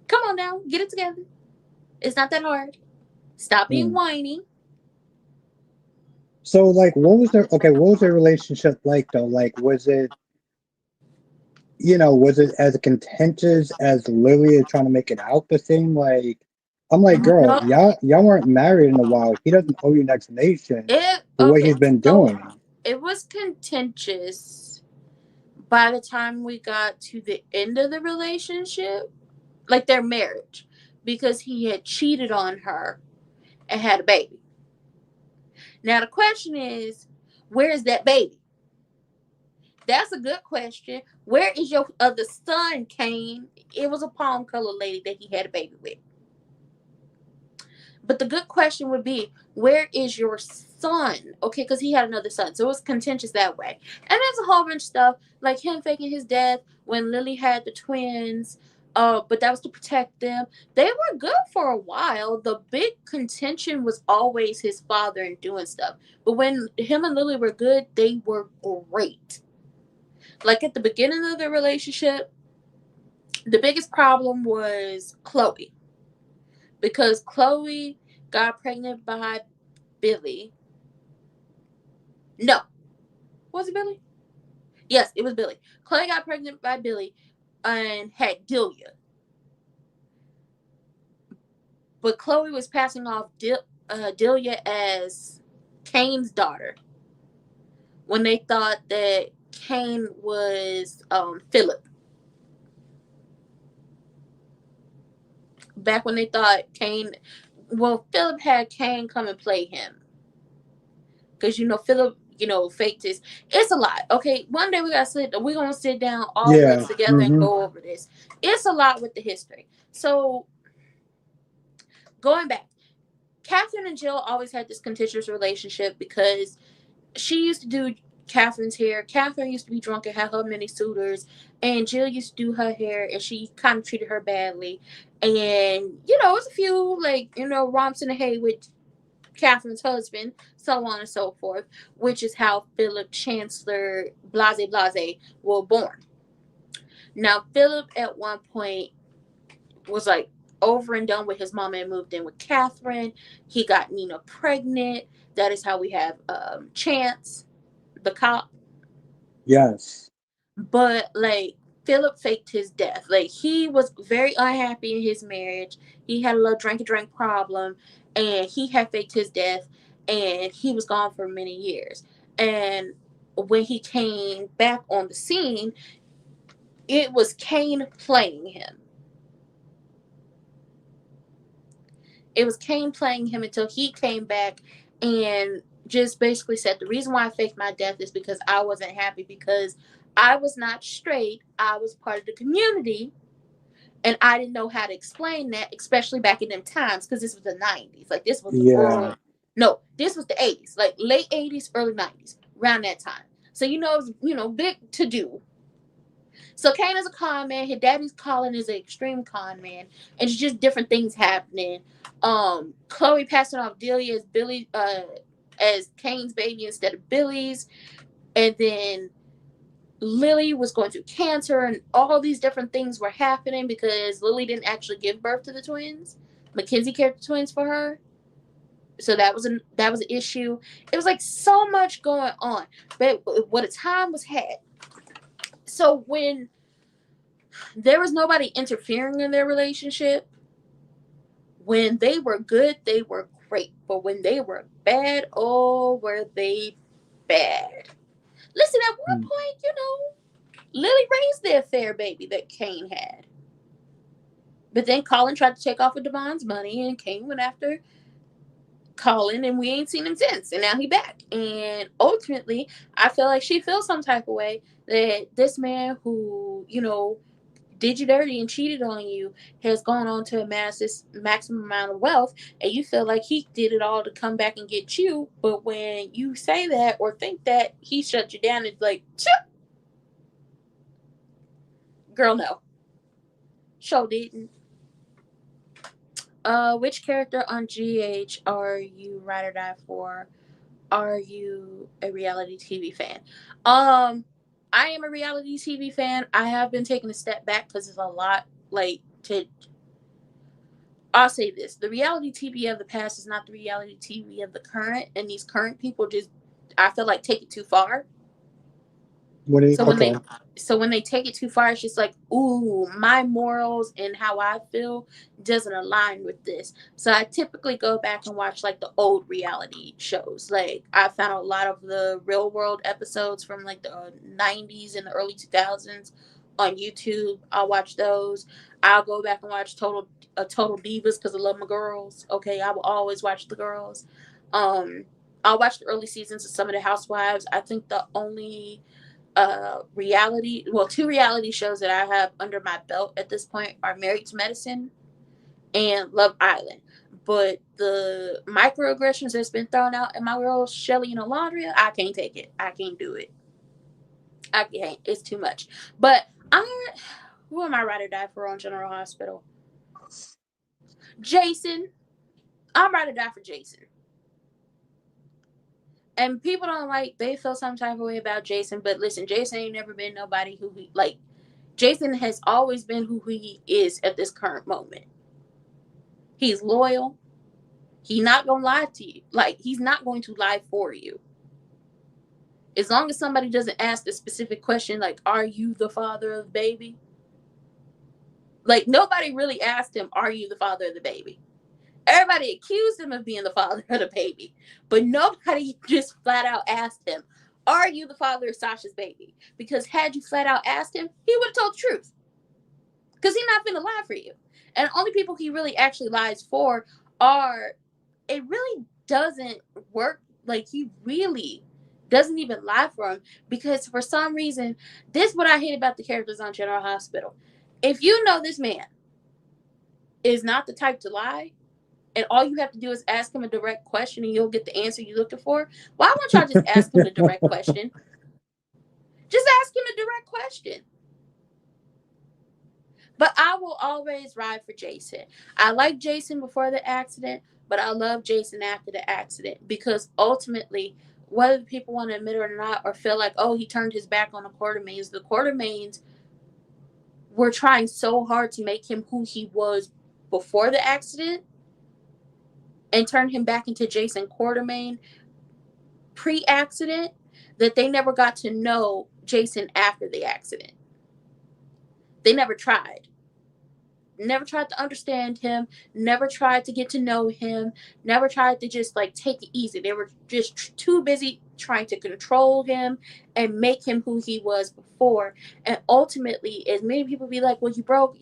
Come on now, get it together. It's not that hard. Stop being Hmm. whiny. So like, what was their okay? What was their relationship like though? Like, was it was it as contentious as Lily is trying to make it out the thing? Like, I'm like, girl, No, y'all weren't married in a while. He doesn't owe you an explanation it for what okay. he's been So doing. it was contentious by the time we got to the end of the relationship, like their marriage, because he had cheated on her and had a baby. Now the question is, where is that baby? That's a good question. Where is your other son, Kane? It was a palm colored lady that he had a baby with. But the good question would be, where is your son? Okay, because he had another son. So it was contentious that way. And there's a whole bunch of stuff, like him faking his death when Lily had the twins. But that was to protect them. They were good for a while. The big contention was always his father and doing stuff. But when him and Lily were good, they were great. Like at the beginning of the relationship, the biggest problem was Chloe, because Chloe got pregnant by Billy. No, was it Billy? Yes, it was Billy. Chloe got pregnant by Billy and had Delia, but Chloe was passing off Delia as Kane's daughter when they thought that Kane was Philip. Back when they thought Kane, well, Philip had Kane come and play him, because Philip, faked his. It's a lot. Okay, one day we're gonna sit down all of Yeah. us together and Mm-hmm. go over this. It's a lot with the history. So going back, Catherine and Jill always had this contentious relationship because she used to do Catherine's hair. Catherine used to be drunk and have her many suitors, and Jill used to do her hair, and she kind of treated her badly. And it was a few, like, romps in the hay with Catherine's husband, so on and so forth, which is how Philip Chancellor Blase Blase were born. Now, Philip at one point was like over and done with his mama and moved in with Catherine. He got Nina pregnant. That is how we have Chance, the cop. Yes. But like Philip faked his death. Like he was very unhappy in his marriage. He had a little drink problem, and he had faked his death, and he was gone for many years. And when he came back on the scene, it was Kane playing him. It was Kane playing him until he came back and just basically said the reason why I faked my death is because I wasn't happy, because I was not straight. I was part of the community, and I didn't know how to explain that, especially back in them times, because this was the 90s. Like this was the Yeah. no, this was the 80s, like late 80s, early 90s, around that time. So it was big to do. So Kane is a con man. His daddy's Colin is an extreme con man, and it's just different things happening. Chloe passing off Delia as Billy, as Kane's baby instead of Billy's, and then Lily was going through cancer, and all these different things were happening because Lily didn't actually give birth to the twins. Mackenzie cared the twins for her, so that was an issue. It was like so much going on, but what a time was had. So when there was nobody interfering in their relationship, when they were good, they were great, but when they were bad, oh, were they bad. Listen, at one Mm. point, Lily raised the affair baby that Kane had. But then Colin tried to take off with Devon's money, and Kane went after Colin, and we ain't seen him since. And now he back. And ultimately, I feel like she feels some type of way that this man who, did you dirty and cheated on you has gone on to amass this maximum amount of wealth, and you feel like he did it all to come back and get you. But when you say that or think that, he shut you down and like, girl, no. Show didn't. Which character on GH are you ride or die for? Are you a reality TV fan? Um, I am a reality TV fan. I have been taking a step back because it's a lot. Like to, I'll say this: the reality TV of the past is not the reality TV of the current, and these current people just, I feel like, take it too far. What do you, So when they okay. so when they take it too far, it's just like, ooh, my morals and how I feel doesn't align with this. So I typically go back and watch like the old reality shows. Like I found a lot of the real world episodes from like the 90s and the early 2000s on YouTube. I'll watch those. I'll go back and watch Total Divas because I love my girls. Okay, I will always watch the girls. Um, I'll watch the early seasons of some of the Housewives. I think the only two reality shows that I have under my belt at this point are Married to Medicine and Love Island. But the microaggressions that's been thrown out in my girls Shelly and Alondria, I can't take it. I can't do it. I can't. It's too much. But I who am I ride or die for on General Hospital? Jason. I'm ride or die for Jason. And people don't like, they feel some type of way about Jason, but listen, Jason ain't never been nobody who he like. Jason has always been who he is at this current moment. He's loyal. He's not gonna lie to you. Like, he's not going to lie for you. As long as somebody doesn't ask the specific question, like, are you the father of the baby? Like, nobody really asked him, are you the father of the baby? Everybody accused him of being the father of the baby, but nobody just flat out asked him, are you the father of Sasha's baby? Because had you flat out asked him, he would have told the truth. Because he's not gonna lie for you. And the only people he really actually lies for are, it really doesn't work. Like, he really doesn't even lie for him, because for some reason, this is what I hate about the characters on General Hospital. If you know this man is not the type to lie, and all you have to do is ask him a direct question and you'll get the answer you're looking for, why won't y'all just ask him the direct question? Just ask him a direct question. But I will always ride for Jason. I like Jason before the accident, but I love Jason after the accident, because ultimately, whether people want to admit it or not, or feel like, oh, he turned his back on the Quartermains were trying so hard to make him who he was before the accident and turn him back into Jason Quartermain pre-accident, that they never got to know Jason after the accident. They never tried to understand him, never tried to get to know him, never tried to just like take it easy. They were just too busy trying to control him and make him who he was before. And ultimately, as many people be like, well, he broke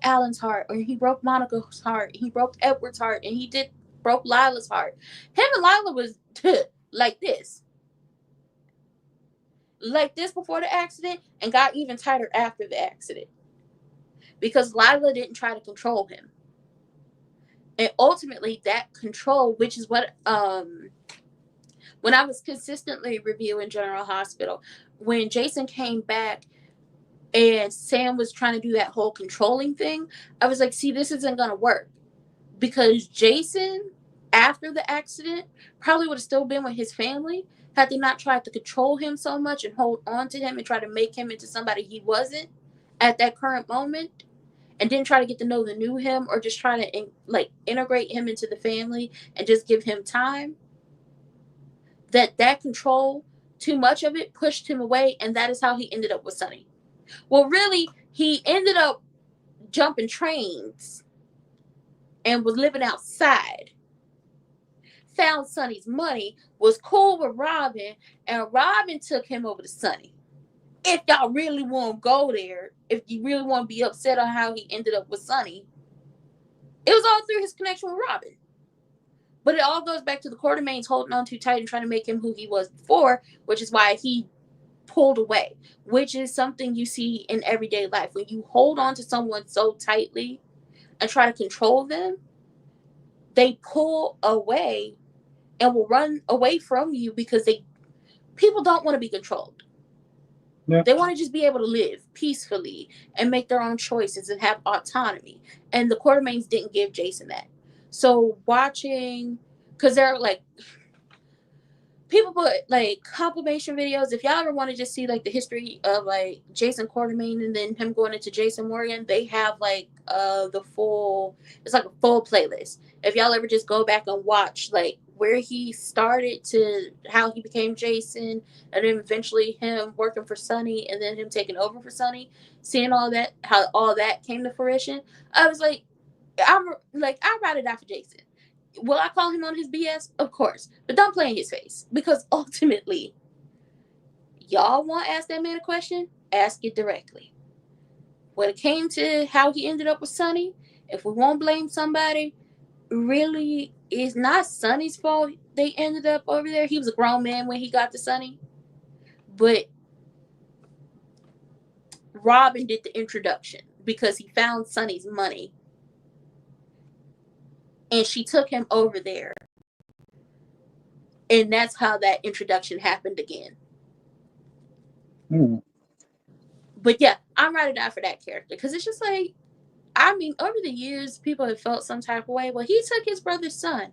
Alan's heart, or he broke Monica's heart, he broke Edward's heart, and broke Lila's heart. Him and Lila was like this. Like this before the accident, and got even tighter after the accident, because Lila didn't try to control him. And ultimately, that control, which is what when I was consistently reviewing General Hospital, when Jason came back and Sam was trying to do that whole controlling thing, I was like, see, this isn't gonna work, because Jason, after the accident, probably would have still been with his family had they not tried to control him so much and hold on to him and try to make him into somebody he wasn't at that current moment, and didn't try to get to know the new him, or just try to like integrate him into the family and just give him time. That control, too much of it, pushed him away, and that is how he ended up with Sonny. Well, really, he ended up jumping trains and was living outside. Found Sonny's money, was cool with Robin, and Robin took him over to Sonny. If y'all really want to go there, if you really want to be upset on how he ended up with Sonny, it was all through his connection with Robin. But it all goes back to the Quartermains holding on too tight and trying to make him who he was before, which is why he pulled away, which is something you see in everyday life. When you hold on to someone so tightly and try to control them, they pull away and will run away from you, because people don't want to be controlled. Yeah. They want to just be able to live peacefully and make their own choices and have autonomy. And the Quartermaines didn't give Jason that. So watching, because they're like, people put like compilation videos. If y'all ever want to just see like the history of like Jason Quartermaine and then him going into Jason Morgan, they have like the full, it's like a full playlist. If y'all ever just go back and watch like where he started to how he became Jason, and then eventually him working for Sonny and then him taking over for Sonny, seeing all that, how all that came to fruition, I was like, I'm like, I ride it out for Jason. Will I call him on his BS? Of course. But don't play in his face. Because ultimately, y'all want to ask that man a question? Ask it directly. When it came to how he ended up with Sonny, if we won't blame somebody, really, it's not Sonny's fault they ended up over there. He was a grown man when he got to Sonny. But Robin did the introduction because he found Sonny's money. And she took him over there. And that's how that introduction happened again. Hmm. But yeah, I'm ride or die for that character because it's just like, I mean, over the years, people have felt some type of way. Well, he took his brother's son.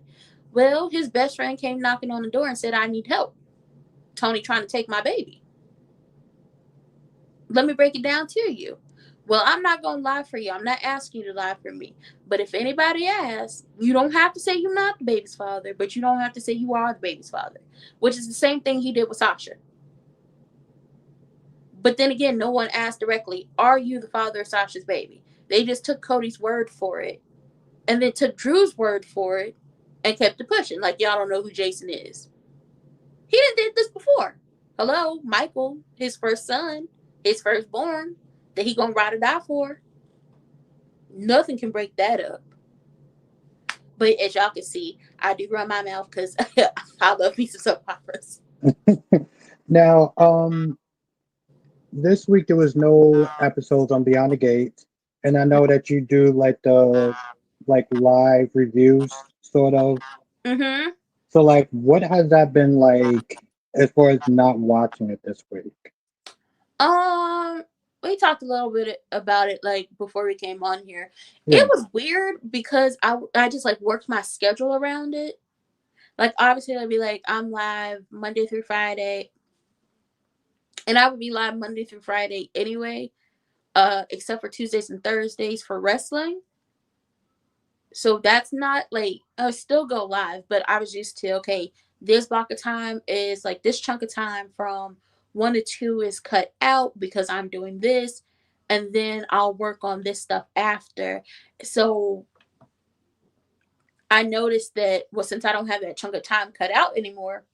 Well, his best friend came knocking on the door and said, "I need help. Tony trying to take my baby. Let me break it down to you." Well, I'm not gonna lie for you. I'm not asking you to lie for me. But if anybody asks, you don't have to say you're not the baby's father, but you don't have to say you are the baby's father, which is the same thing he did with Sasha. But then again, no one asked directly, "Are you the father of Sasha's baby?" They just took Cody's word for it and then took Drew's word for it and kept it pushing. Like, y'all don't know who Jason is. He didn't did this before. Hello, Michael, his first son, his firstborn, that he gonna ride or die for. Nothing can break that up. But as y'all can see, I do run my mouth because I love me some soap operas. Now, this week there was no episodes on Beyond the Gates, and I know that you do like the like live reviews, sort of. Mm-hmm. So, like, what has that been like as far as not watching it this week? Um, we talked a little bit about it like before we came on here. It Yeah. was weird because I just like worked my schedule around it. Like obviously I'd be like I'm live Monday through Friday, and I would be live Monday through Friday anyway, except for Tuesdays and Thursdays for wrestling. So that's not like I still go live, but I was used to okay, this block of time is like this chunk of time from 1 to 2 is cut out because I'm doing this, and then I'll work on this stuff after. So I noticed that well, since I don't have that chunk of time cut out anymore,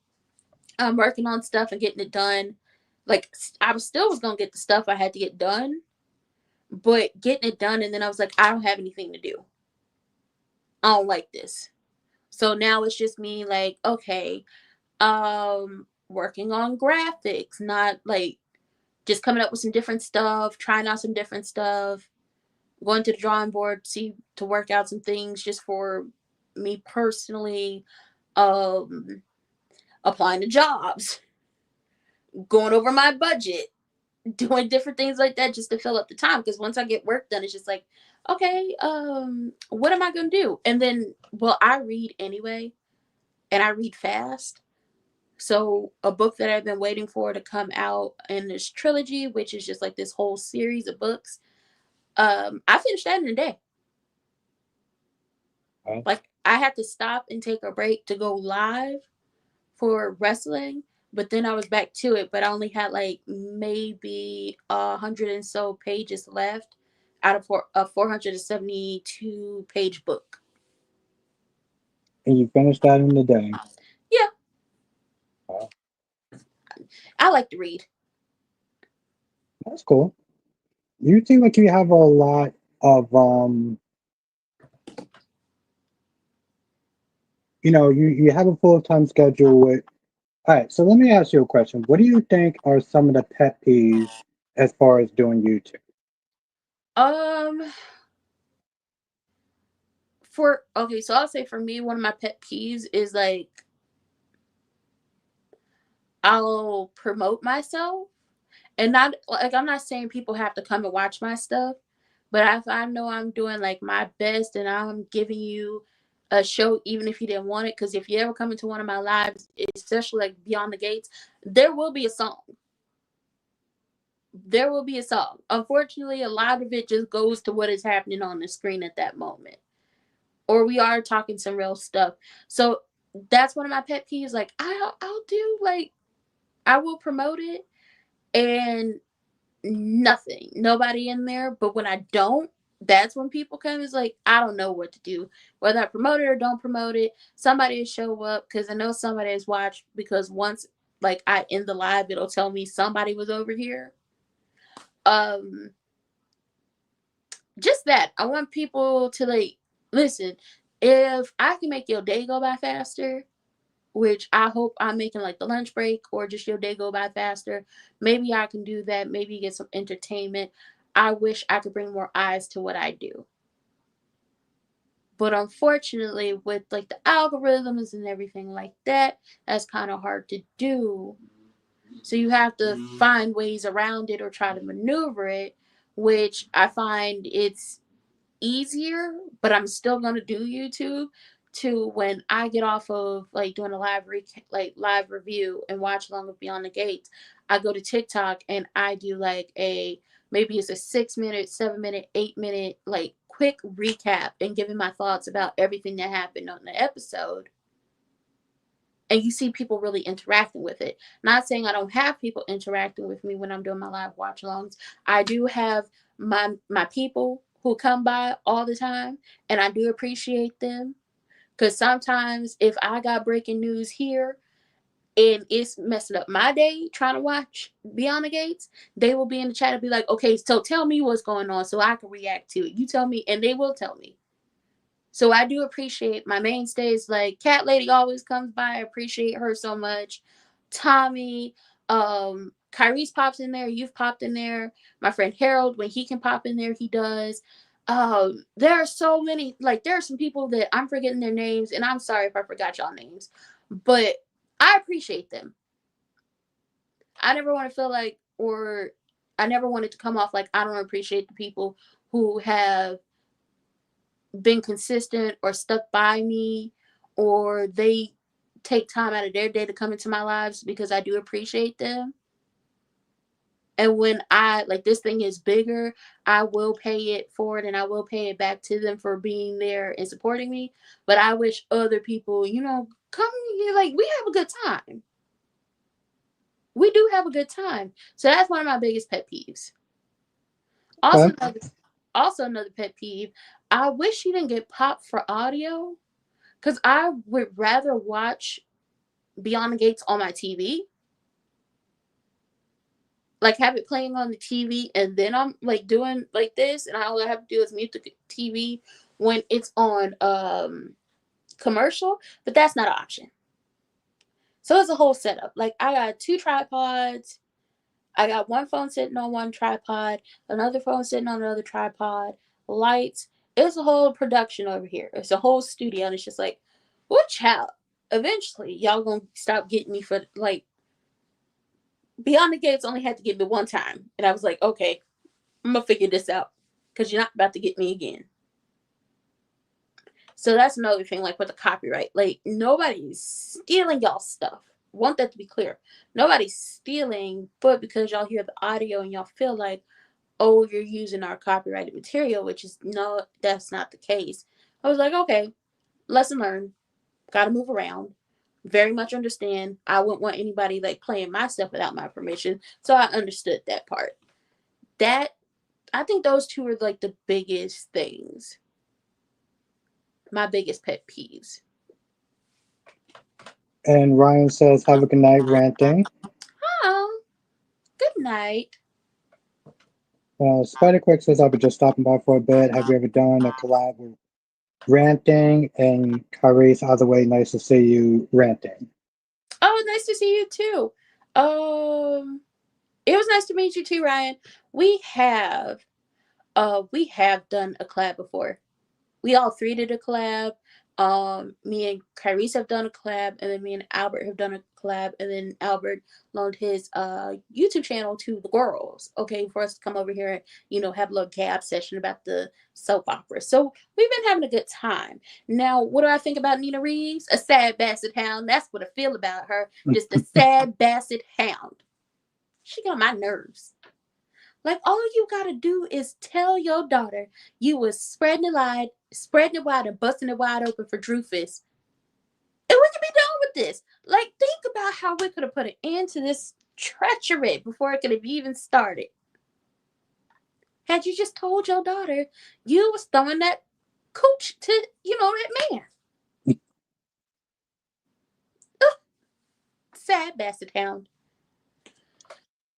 I'm working on stuff and getting it done. Like I was still was gonna get the stuff I had to get done, but getting it done, and then I was like, I don't have anything to do. I don't like this. So now it's just me like, okay, working on graphics, not like just coming up with some different stuff, trying out some different stuff, going to the drawing board, see to work out some things just for me personally, um, applying to jobs, going over my budget, doing different things like that just to fill up the time. Because once I get work done, it's just like, okay, what am I gonna do? And then, well, I read anyway, and I read fast. So a book that I've been waiting for to come out in this trilogy, which is just like this whole series of books, I finished that in a day. Uh, Like I had to stop and take a break to go live for wrestling, but then I was back to it. But I only had like maybe 100 and so pages left out of a 472 page book. and you finished that in the day. Yeah, Uh, I like to read. that's cool. You seem like you have a lot of you have a full-time schedule with. All right, so let me ask you a question. What do you think are some of the pet peeves as far as doing YouTube? Um, for okay, so I'll say for me, one of my pet peeves is like I'll promote myself And not like I'm not saying people have to come and watch my stuff, but if I know I'm doing like my best and I'm giving you a show, even if you didn't want it, because if you ever come into one of my lives, especially like Beyond the Gates, there will be a song. There will be a song. Unfortunately, a lot of it just goes to what is happening on the screen at that moment, or we are talking some real stuff. So that's one of my pet peeves. Like I'll do like I will promote it and nothing, nobody in there. But when I don't, that's when people come. It's like I don't know what to do, whether I promote it or don't promote it. Somebody will show up because I know somebody has watched. Because once like I end the live, it'll tell me somebody was over here. Um, just that I want people to like listen. If I can make your day go by faster, which I hope I'm making like the lunch break or just your day go by faster. Maybe I can do that. Maybe get some entertainment. I wish I could bring more eyes to what I do. But unfortunately, with like the algorithms and everything like that, that's kind of hard to do. So you have to find ways around it or try to maneuver it, which I find it's easier, but I'm still gonna do YouTube to when I get off of like doing a live review and watch along with Beyond the Gates. I go to TikTok and I do like a maybe it's a 6 minute, 7 minute, 8 minute like quick recap and giving my thoughts about everything that happened on the episode. And you see people really interacting with it. Not saying I don't have people interacting with me when I'm doing my live watch alongs. I do have my people who come by all the time, and I do appreciate them. Because sometimes if I got breaking news here and it's messing up my day trying to watch Beyond the Gates, they will be in the chat and be like, okay, so tell me what's going on so I can react to it. You tell me, and they will tell me. So I do appreciate my mainstays. Like Cat Lady always comes by. I appreciate her so much. Tommy, Kyrie's pops in there. You've popped in there. My friend Harold, when he can pop in there, he does. There are so many. Like there are some people that I'm forgetting their names, and I'm sorry if I forgot y'all names, but I appreciate them. I never want to feel like, or I never wanted to come off like I don't appreciate the people who have been consistent or stuck by me, or they take time out of their day to come into my lives because I do appreciate them. And when I like this thing is bigger, I will pay it forward and I will pay it back to them for being there and supporting me. But I wish other people, come here, like we have a good time. We do have a good time. So that's one of my biggest pet peeves. Also, Okay. another pet peeve. I wish you didn't get popped for audio. Because I would rather watch Beyond the Gates on my TV, like have it playing on the TV, and then I'm like doing like this, and all I have to do is mute the TV when it's on commercial. But that's not an option. So it's a whole setup. Like I got two tripods. I got one phone sitting on one tripod, another phone sitting on another tripod, lights. It's a whole production over here. It's a whole studio, and it's just like, watch out. Eventually, y'all gonna stop getting me for like Beyond the Gates only had to get me one time, and I was like, okay, I'm gonna figure this out because you're not about to get me again. So that's another thing, like with the copyright, like nobody's stealing y'all stuff. Want that to be clear. Nobody's stealing, but because y'all hear the audio and y'all feel like, oh, you're using our copyrighted material, which is no, that's not the case. I was like, okay, lesson learned. Got to move around. Very much understand. I wouldn't want anybody like playing my stuff without my permission. So I understood that part. That I think those two are like the biggest things. My biggest pet peeves. And Ryan says, "Have a good night, ranting." Oh, good night. Spider Quick says, "I'll be just stopping by for a bit. Have you ever done a collab with ranting?" And Kyrie's, "Either way, nice to see you ranting." Oh, nice to see you too. Um, it was nice to meet you too, Ryan. We have done a collab before. We all three did a collab. Me and Kyrese have done a collab, and then me and Albert have done a collab, and then Albert loaned his YouTube channel to the girls, okay, for us to come over here and, you know, have a little gab session about the soap opera. So we've been having a good time. Now, what do I think about Nina Reeves? A sad basset hound. That's what I feel about her. Just a sad basset hound. She got on my nerves. Like, all you gotta do is tell your daughter you was spreading it wide and busting it wide open for Drufus, and we could be done with this. Like, think about how we could have put an end to this treachery before it could have even started. Had you just told your daughter you was throwing that cooch to, you know, that man. Ugh. Sad basset hound.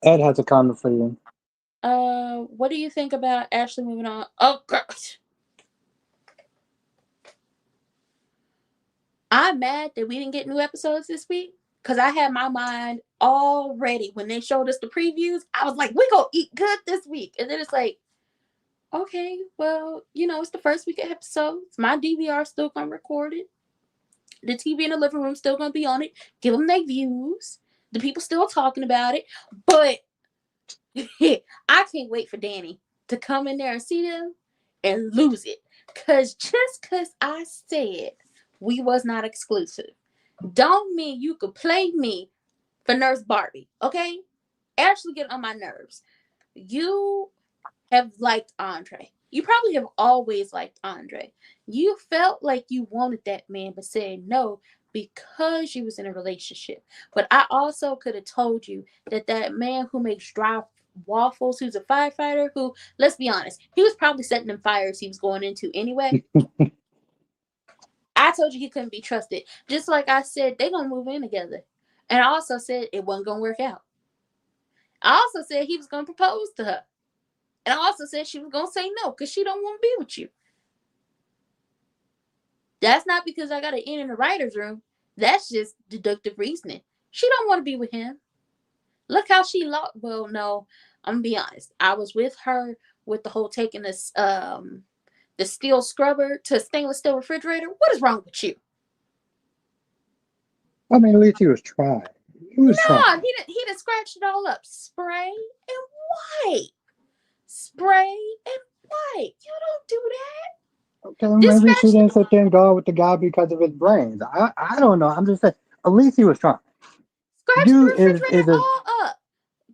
Ed has a comment for you. What do you think about Ashley moving on? Oh, gosh. I'm mad that we didn't get new episodes this week because I had my mind already when they showed us the previews. I was like, we gonna eat good this week. And then it's like, okay, well, you know, it's the first week of episodes. My DVR still gonna record it. The TV in the living room still gonna be on it. Give them their views. The people still talking about it. But I can't wait for Danny to come in there and see them and lose it. Cause just cause I said we was not exclusive, don't mean you could play me for Nurse Barbie, okay? Actually get on my nerves. You have liked Andre. You probably have always liked Andre. You felt like you wanted that man, but said no because you was in a relationship. But I also could have told you that that man who makes dry waffles, who's a firefighter, who, let's be honest, he was probably setting them fires he was going into anyway. I told you he couldn't be trusted. Just like I said, they're going to move in together. And I also said it wasn't going to work out. I also said he was going to propose to her. And I also said she was going to say no because she don't want to be with you. That's not because I got an in the writer's room. That's just deductive reasoning. She don't want to be with him. Look how she lost. Well, no, I'm going to be honest. I was with her with the whole taking this the steel scrubber to a stainless steel refrigerator. What is wrong with you? I mean, at least he was trying. He was No, trying. he didn't scratch it all up. Spray and wipe. Spray and wipe. You don't do that. Okay, This maybe she scratch didn't sit there and go with the guy because of his brains. I don't know. I'm just saying. At least he was trying. scratch the Dude refrigerator is a. all up.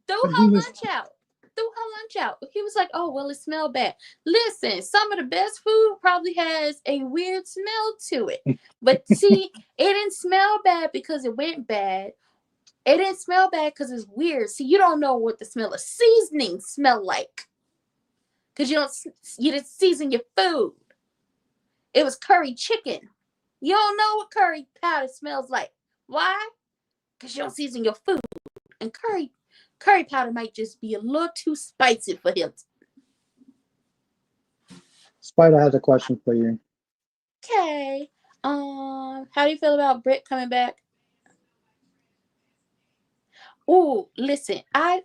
Threw But he her was. lunch out. Threw her lunch out. He was like, oh, well, it smelled bad. Listen, some of the best food probably has a weird smell to it. But see, it didn't smell bad because it went bad. It didn't smell bad because it's weird. See, you don't know what the smell of seasoning smell like. Because you didn't season your food. It was curry chicken. You don't know what curry powder smells like. Why? Because you don't season your food. And curry powder might just be a little too spicy for him. Spider has a question for you. Okay. How do you feel about Britt coming back? Oh, listen, I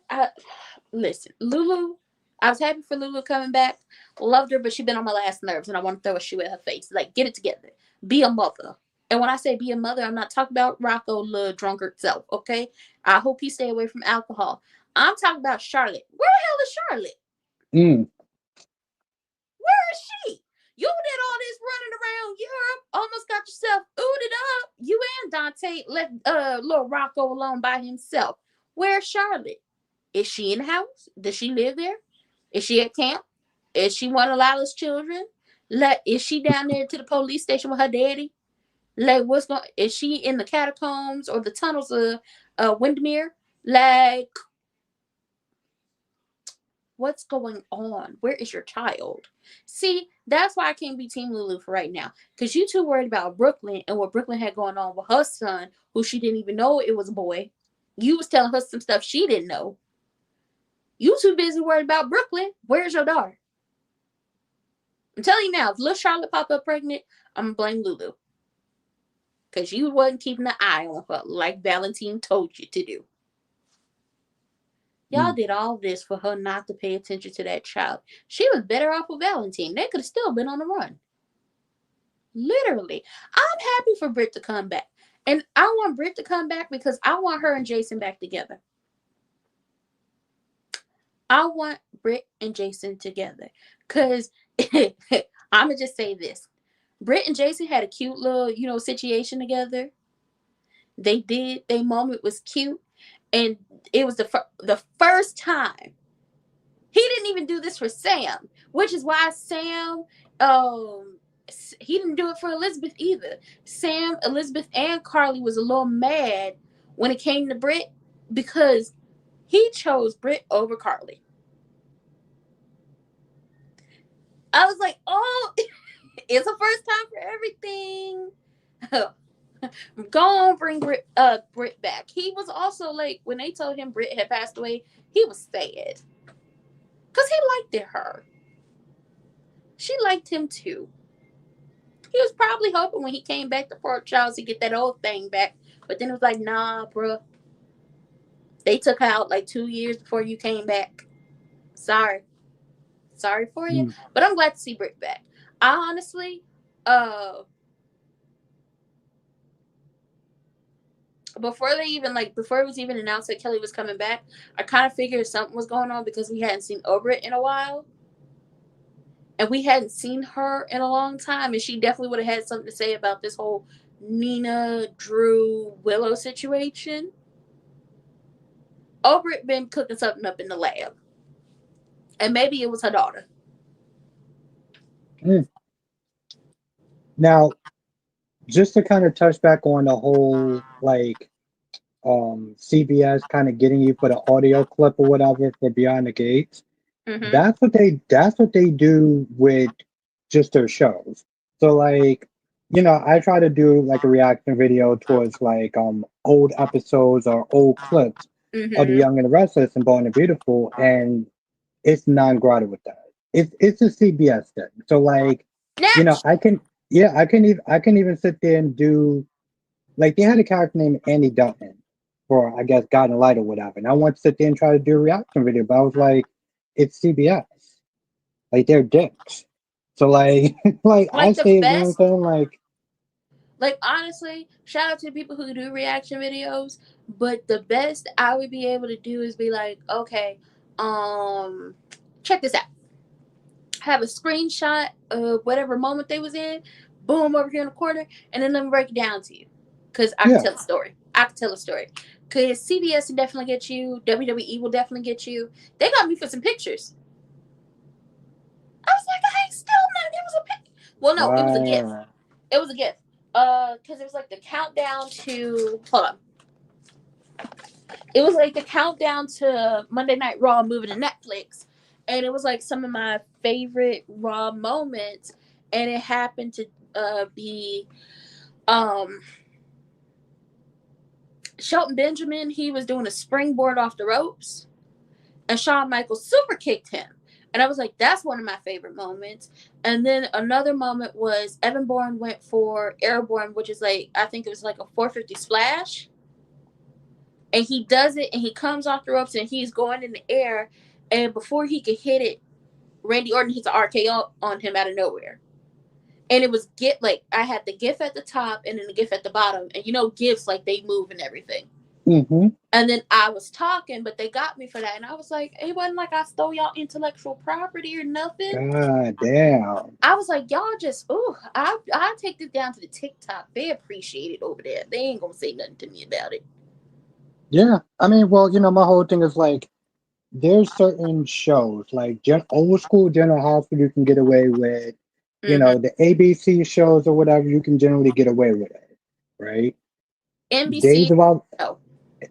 listen, Lulu. I was happy for Lulu coming back. Loved her, but she been on my last nerves, and I want to throw a shoe at her face. Like, get it together. Be a mother. And when I say be a mother, I'm not talking about Rocco, little drunkard self. Okay, I hope he stay away from alcohol. I'm talking about Charlotte. Where the hell is Charlotte? Mm. Where is she? You did all this running around Europe, almost got yourself ooted up. You and Dante left little Rocco alone by himself. Where's Charlotte? Is she in the house? Does she live there? Is she at camp? Is she one of Lila's children? Is she down there to the police station with her daddy? Like, what's going? Is she in the catacombs or the tunnels of Windermere? Like, what's going on? Where is your child? See, that's why I can't be Team Lulu for right now. Because you too worried about Brooklyn and what Brooklyn had going on with her son, who she didn't even know it was a boy. You was telling her some stuff she didn't know. You too busy worried about Brooklyn. Where's your daughter? I'm telling you now, if little Charlotte pop up pregnant, I'm gonna blame Lulu. Because you wasn't keeping an eye on her like Valentine told you to do. Y'all did all this for her not to pay attention to that child. She was better off with Valentine. They could have still been on the run. Literally. I'm happy for Britt to come back. And I want Britt to come back because I want her and Jason back together. I want Britt and Jason together. Because I'm going to just say this. Britt and Jason had a cute little, situation together. They did. Their moment was cute. And it was the first time. He didn't even do this for Sam, which is why Sam, he didn't do it for Elizabeth either. Sam, Elizabeth, and Carly was a little mad when it came to Britt because he chose Britt over Carly. I was like, oh, it's a first time for everything. Go on, bring Britt back. He was also like, when they told him Britt had passed away, he was sad. Because he liked her. She liked him too. He was probably hoping when he came back to Fort Charles to get that old thing back. But then it was like, nah, bruh. They took her out like 2 years before you came back. Sorry. Sorry for you. Mm. But I'm glad to see Britt back. I honestly, before it was even announced that Kelly was coming back, I kind of figured something was going on because we hadn't seen Obrit in a while. And we hadn't seen her in a long time. And she definitely would have had something to say about this whole Nina, Drew, Willow situation. Obrit been cooking something up in the lab. And maybe it was her daughter. Mm. Now, just to kind of touch back on the whole like CBS kind of getting you for the audio clip or whatever for Beyond the Gates. Mm-hmm. That's what they do with just their shows. So like, I try to do like a reaction video towards like old episodes or old clips of The Mm-hmm. Young and the Restless and Born and Beautiful, and it's non-grata with that. It's a CBS thing. So like, Natch! I can I can even sit there and do like they had a character named Andy Dutton for I guess God and Light or whatever. And I want to sit there and try to do a reaction video, but I was like, it's CBS. Like they're dicks. So like like I Like the say, I'm best, saying? Like like honestly, shout out to the people who do reaction videos. But the best I would be able to do is be like, okay, check this out. Have a screenshot of whatever moment they was in, boom, over here in the corner, and then let me break it down to you. Because I can yeah. tell a story. I can tell a story. Because CBS will definitely get you. WWE will definitely get you. They got me for some pictures. I was like, I ain't still not. It was a pic. Well, no, it was a gift. Wow. It was a gift. Because it was like the countdown to. Hold on. It was like the countdown to Monday Night Raw moving to Netflix. And it was like some of my favorite Raw moments. And it happened to be um, Shelton Benjamin. He was doing a springboard off the ropes. And Shawn Michaels super kicked him. And I was like, that's one of my favorite moments. And then another moment was Evan Bourne went for Airborne, which is like, I think it was like a 450 splash. And he does it and he comes off the ropes and he's going in the air. And before he could hit it, Randy Orton hits an RKO on him out of nowhere. And it was I had the GIF at the top and then the GIF at the bottom. And GIFs like they move and everything. Mm-hmm. And then I was talking, but they got me for that. And I was like, it wasn't like I stole y'all intellectual property or nothing. God damn. I was like, y'all just, I'll take this down to the TikTok. They appreciate it over there. They ain't gonna say nothing to me about it. Yeah. I mean, well, my whole thing is like there's certain shows like old school General Hospital you can get away with. Mm-hmm. The ABC shows or whatever you can generally get away with it, right? Days NBC, of our oh,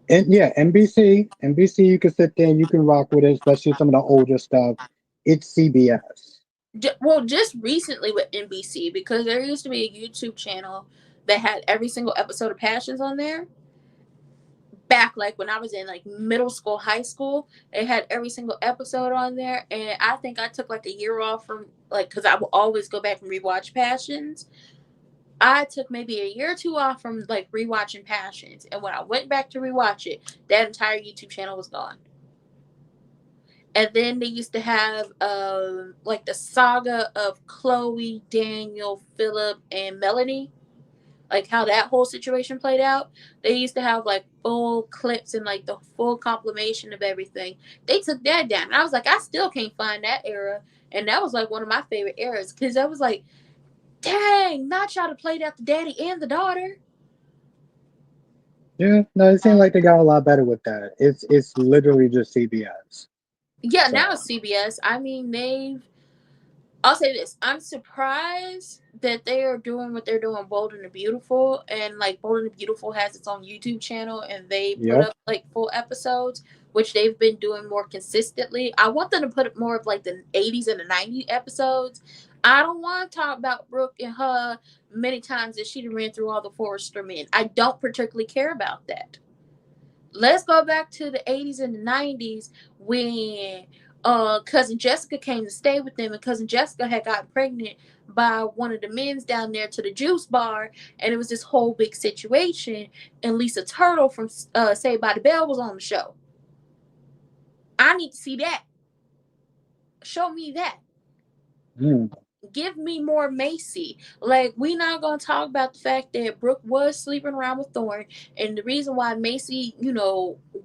and yeah, NBC you can sit there and you can rock with it, especially some of the older stuff. It's CBS. well, just recently with NBC, because there used to be a YouTube channel that had every single episode of Passions on there. Back like when I was in like middle school, high school, it had every single episode on there, and I think I took like a year off from like because I will always go back and rewatch Passions. I took maybe a year or two off from like rewatching Passions, and when I went back to rewatch it, that entire YouTube channel was gone. And then they used to have like the saga of Chloe, Daniel, Philip, and Melanie, like how that whole situation played out. They used to have like full clips and like the full compilation of everything. They took that down. And I was like, I still can't find that era. And that was like one of my favorite eras because I was like, dang, not y'all to play out the daddy and the daughter. Yeah, no, it seems like they got a lot better with that. It's literally just CBS. Yeah, now So it's CBS. I mean, I'll say this: I'm surprised that they are doing what they're doing, Bold and the Beautiful, and like Bold and the Beautiful has its own YouTube channel, and they put yep. up like full episodes, which they've been doing more consistently. I want them to put up more of like the '80s and the '90s episodes. I don't want to talk about Brooke and her many times that she ran through all the Forrester men. I don't particularly care about that. Let's go back to the 80s and the 90s when cousin Jessica came to stay with them, and cousin Jessica had gotten pregnant by one of the men's down there to the juice bar, and it was this whole big situation, and Lisa Turtle from Saved by the Bell was on the show. I need to see that. Show me that. Mm. Give me more Macy. Like, we not gonna talk about the fact that Brooke was sleeping around with Thorne, and the reason why Macy,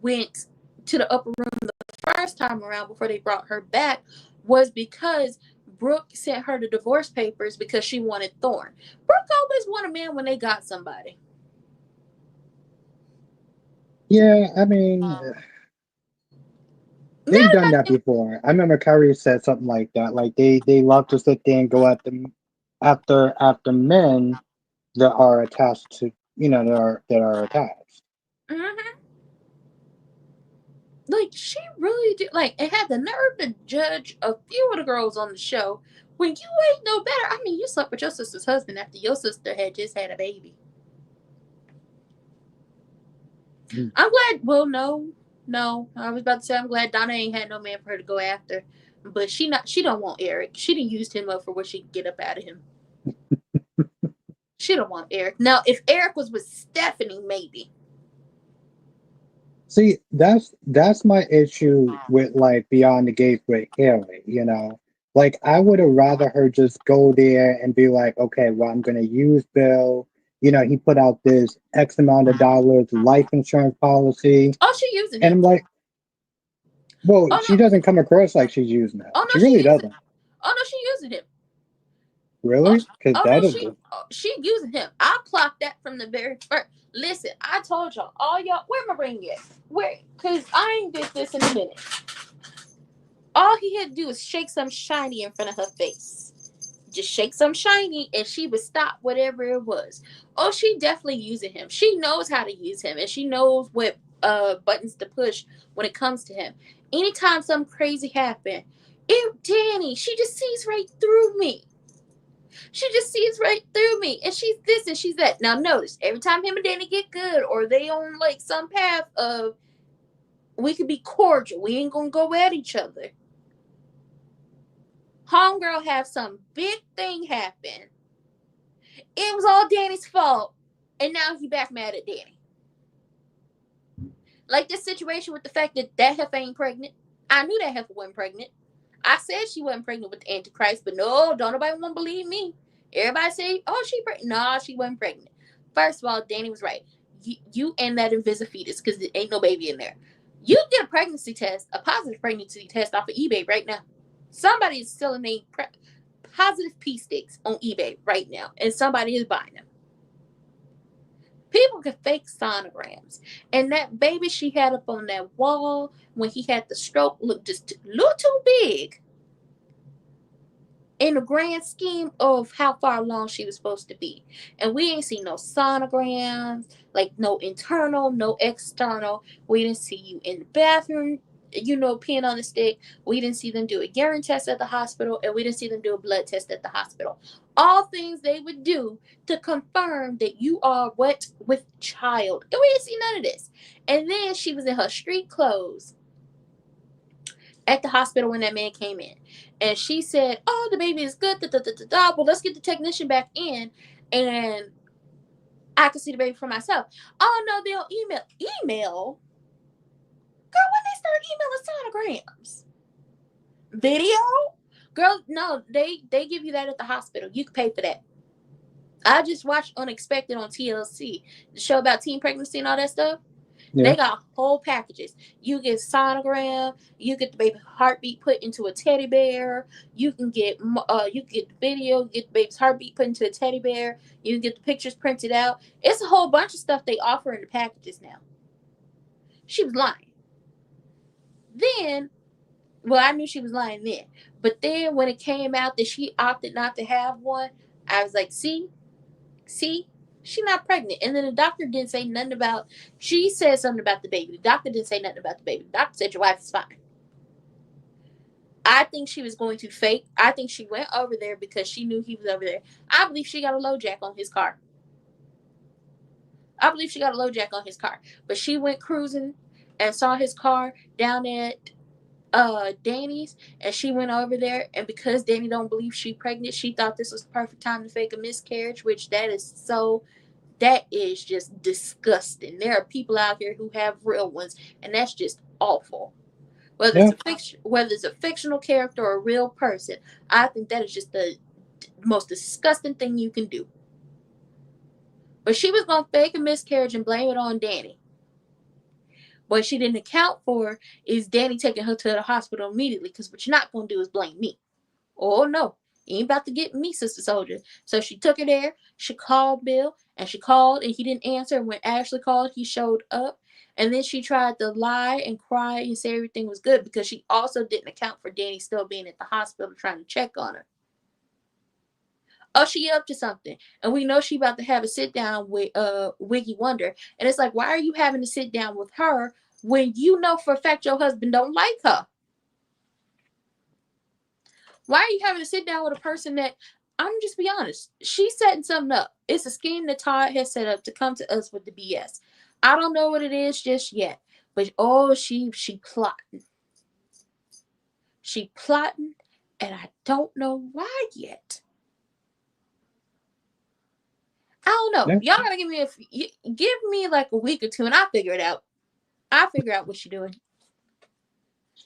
went to the upper room the first time around before they brought her back was because Brooke sent her the divorce papers because she wanted Thorne. Brooke always wanted a man when they got somebody. Yeah, I mean, Now they've they done got that him. before. I remember Kyrie said something like that. Like they love to sit there and go at them after men that are attached to that are attached. Mm-hmm. Like, she really did. Like, it had the nerve to judge a few of the girls on the show when you ain't no better. I mean, you slept with your sister's husband after your sister had just had a baby. Mm. I'm glad. Well, no, no. I was about to say I'm glad Donna ain't had no man for her to go after, but she not. She don't want Eric. She didn't use him up for what she could get up out of him. She don't want Eric. Now, if Eric was with Stephanie, maybe. See, that's my issue with like Beyond the Gates with Haley, you know. Like I would have rather her just go there and be like, okay, well, I'm gonna use Bill. You know, he put out this X amount of dollars life insurance policy. Oh, she using And him. I'm like, well, Oh she no. doesn't come across like she's using him. Oh no, She she really using. doesn't. Oh no, she using him. Oh, Really? Because oh no, that is she using him. I clocked that from the very first. Listen, I told y'all, all y'all, where my ring at? Where? Cause I ain't did this in a minute. All he had to do was shake some shiny in front of her face. Just shake some shiny, and she would stop whatever it was. Oh, she definitely using him. She knows how to use him, and she knows what buttons to push when it comes to him. Anytime something crazy happen, Danny, she just sees right through me. She just sees right through me, and she's this and she's that. Now notice, every time him and Danny get good, or they on like some path of we could be cordial, we ain't gonna go at each other. Homegirl have some big thing happen. It was all Danny's fault, and now he back mad at Danny. Like this situation with the fact that heifer ain't pregnant. I knew that heifer wasn't pregnant. I said she wasn't pregnant with the Antichrist, but no, don't nobody want to believe me. Everybody say, "Oh, she pregnant." No, she wasn't pregnant. First of all, Danny was right. You and that Invisifetus, because there ain't no baby in there. You can get a pregnancy test, a positive pregnancy test off of eBay right now. Somebody is selling positive pee sticks on eBay right now, and somebody is buying them. People can fake sonograms. And that baby she had up on that wall when he had the stroke looked just a little too big in the grand scheme of how far along she was supposed to be. And we ain't see no sonograms, like no internal, no external. We didn't see you in the bathroom, peeing on the stick. We didn't see them do a urine test at the hospital, and we didn't see them do a blood test at the hospital. All things they would do to confirm that you are what with child. And we didn't see none of this. And then she was in her street clothes at the hospital when that man came in. And she said, "Oh, the baby is good. Da, da, da, da, da. Well, let's get the technician back in and I can see the baby for myself." Oh, no, they'll email. Email? Girl, when they start emailing sonograms? Video? Girl, no, they give you that at the hospital. You can pay for that. I just watched Unexpected on TLC, the show about teen pregnancy and all that stuff. Yeah. They got whole packages. You get sonogram. You get the baby heartbeat put into a teddy bear. You can get the video. Get the baby's heartbeat put into a teddy bear. You can get the pictures printed out. It's a whole bunch of stuff they offer in the packages now. She was lying. Then, well, I knew she was lying then. But then when it came out that she opted not to have one, I was like, see, she's not pregnant. And then the doctor didn't say nothing about. She said something about the baby. The doctor didn't say nothing about the baby. The doctor said your wife is fine. I think she was going to fake. I think she went over there because she knew he was over there. I believe she got a low jack on his car. I believe she got a low jack on his car. But she went cruising and saw his car down at Danny's, and she went over there, and because Danny don't believe she pregnant, she thought this was the perfect time to fake a miscarriage, which that is just disgusting. There are people out here who have real ones, and that's just awful. Yeah. Whether it's a fictional character or a real person, I think that is just the most disgusting thing you can do. But she was gonna fake a miscarriage and blame it on Danny. What she didn't account for is Danny taking her to the hospital immediately, because what you're not gonna do is blame me. Oh no, you ain't about to get me, Sister Soldier. So she took her there. She called Bill, and she called, and he didn't answer. And when Ashley called, he showed up. And then she tried to lie and cry and say everything was good, because she also didn't account for Danny still being at the hospital trying to check on her. Oh, she up to something, and we know she about to have a sit down with Wiggy Wonder, and it's like, why are you having to sit down with her when you know for a fact your husband don't like her? Why are you having to sit down with a person that, I'm just be honest, she's setting something up. It's a scheme that Todd has set up to come to us with the BS. I don't know what it is just yet, but oh, she plotting. She plotting, and I don't know why yet. I don't know. Yeah. Y'all gotta give me like a week or two, and I'll figure it out. I'll figure out what she's doing.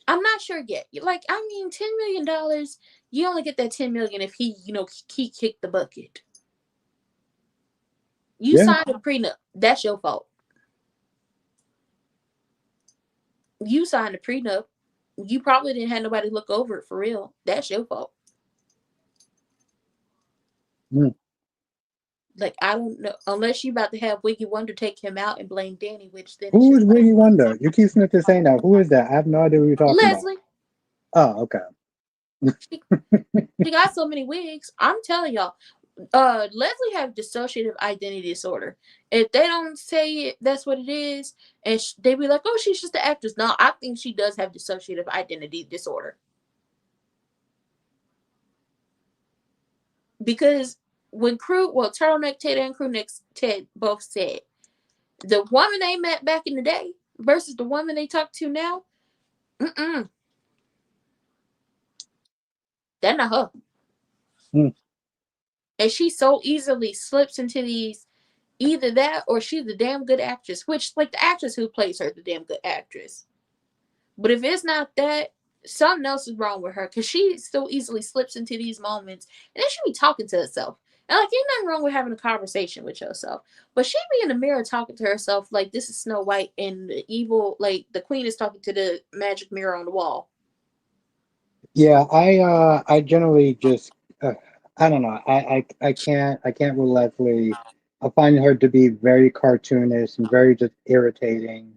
I'm not sure yet. Like, I mean, $10 million. You only get that 10 million if he kicked the bucket. You Yeah. signed a prenup. That's your fault. You signed a prenup. You probably didn't have nobody look over it for real. That's your fault. Mm. Like, I don't know. Unless you about to have Wiggy Wonder take him out and blame Danny, which then it's Who just is like, Wiggy Wonder? You keep saying that. Who is that? I have no idea what you're talking about. Leslie. Oh, okay. She, she got so many wigs. I'm telling y'all. Leslie have dissociative identity disorder. If they don't say it, that's what it is, and they be like, "Oh, she's just an actress." No, I think she does have dissociative identity disorder, because when Turtleneck Ted and Crewneck Ted both said the woman they met back in the day versus the woman they talk to now, mm-mm, that's not her. Mm. And she so easily slips into these, either that or she's a damn good actress, which, like, the actress who plays her, the damn good actress. But if it's not that, something else is wrong with her, because she so easily slips into these moments, and then she be talking to herself. And like, ain't nothing wrong with having a conversation with yourself, but she be in the mirror talking to herself like this is Snow White, and the evil, like the queen is talking to the magic mirror on the wall. Yeah, I generally just I don't know. I can't with Leslie. I find her to be very cartoonish and very just irritating.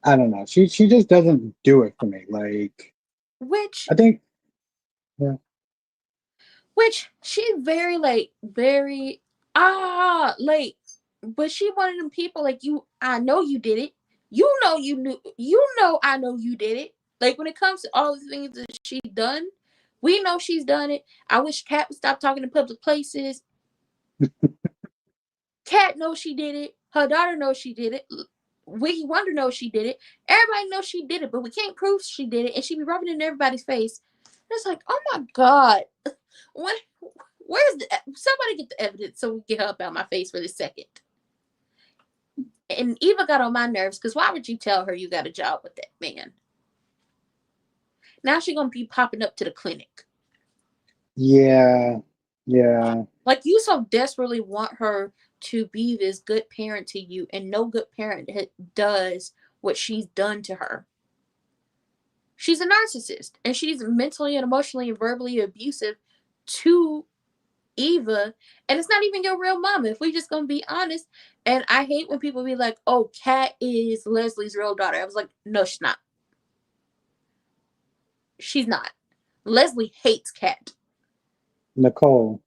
I don't know. She just doesn't do it for me. Like, Which I think, yeah. which she's very, like, very like, but she one of them people like, you, I know you did it. I know you did it. Like, when it comes to all the things that she's done, we know she's done it. I wish Kat would stop talking in public places. Kat knows she did it. Her daughter knows she did it. Wiggy Wonder knows she did it. Everybody knows she did it, but we can't prove she did it, and she be rubbing it in everybody's face. And it's like, oh my god, when, where's somebody get the evidence so we get her up out my face for this second? And Eva got on my nerves, because why would you tell her you got a job with that man? Now she's gonna be popping up to the clinic. Yeah, yeah. Like, you so desperately want her to be this good parent to you, and no good parent does what she's done to her. She's a narcissist, and she's mentally and emotionally and verbally abusive to Eva, and it's not even your real mama. If we just gonna be honest, and I hate when people be like, "Oh, Kat is Leslie's real daughter." I was like, "No, she's not. She's not." Leslie hates Kat. Nicole.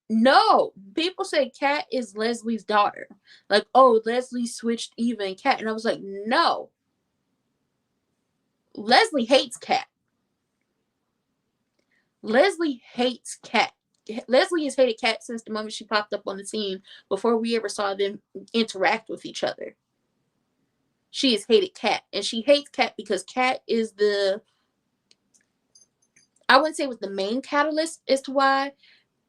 No, people say Kat is Leslie's daughter. Like, oh, Leslie switched Eva and Kat, and I was like, no. Leslie hates Kat. Leslie hates Kat. Leslie has hated Kat since the moment she popped up on the scene before we ever saw them interact with each other. She has hated Kat, and she hates Kat because Kat is I wouldn't say it was the main catalyst as to why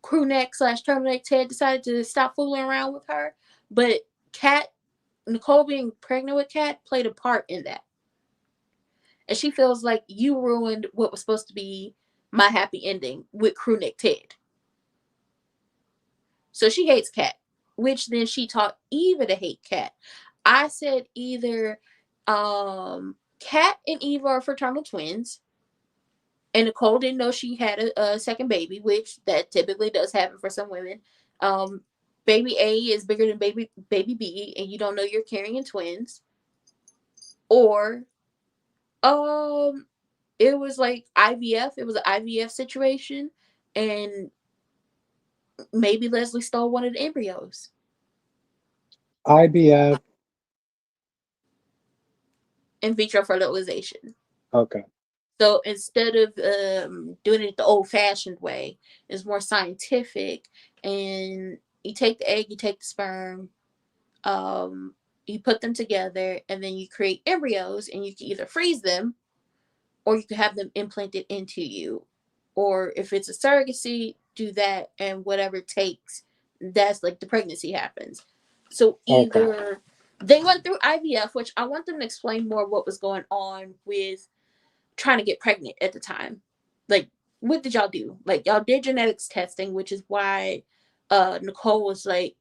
crewneck slash turtleneck Ted decided to stop fooling around with her, but Kat, Nicole being pregnant with Kat played a part in that. And she feels like you ruined what was supposed to be my happy ending with crewneck Ted. So she hates Kat, which then she taught Eva to hate Kat. I said either Kat and Eva are fraternal twins, and Nicole didn't know she had a second baby, which that typically does happen for some women. Um, baby A is bigger than baby B, and you don't know you're carrying twins. Or it was like IVF. It was an IVF situation, and maybe Leslie stole one of the embryos. IBF. In vitro fertilization. Okay. So instead of doing it the old-fashioned way, it's more scientific. And you take the egg, you take the sperm, um, you put them together, and then you create embryos, and you can either freeze them or you can have them implanted into you. Or if it's a surrogacy, do that, and whatever it takes, that's like the pregnancy happens. So Okay. either they went through IVF, which I want them to explain more what was going on with trying to get pregnant at the time. Like, what did y'all do? Like, y'all did genetics testing, which is why Nicole was like,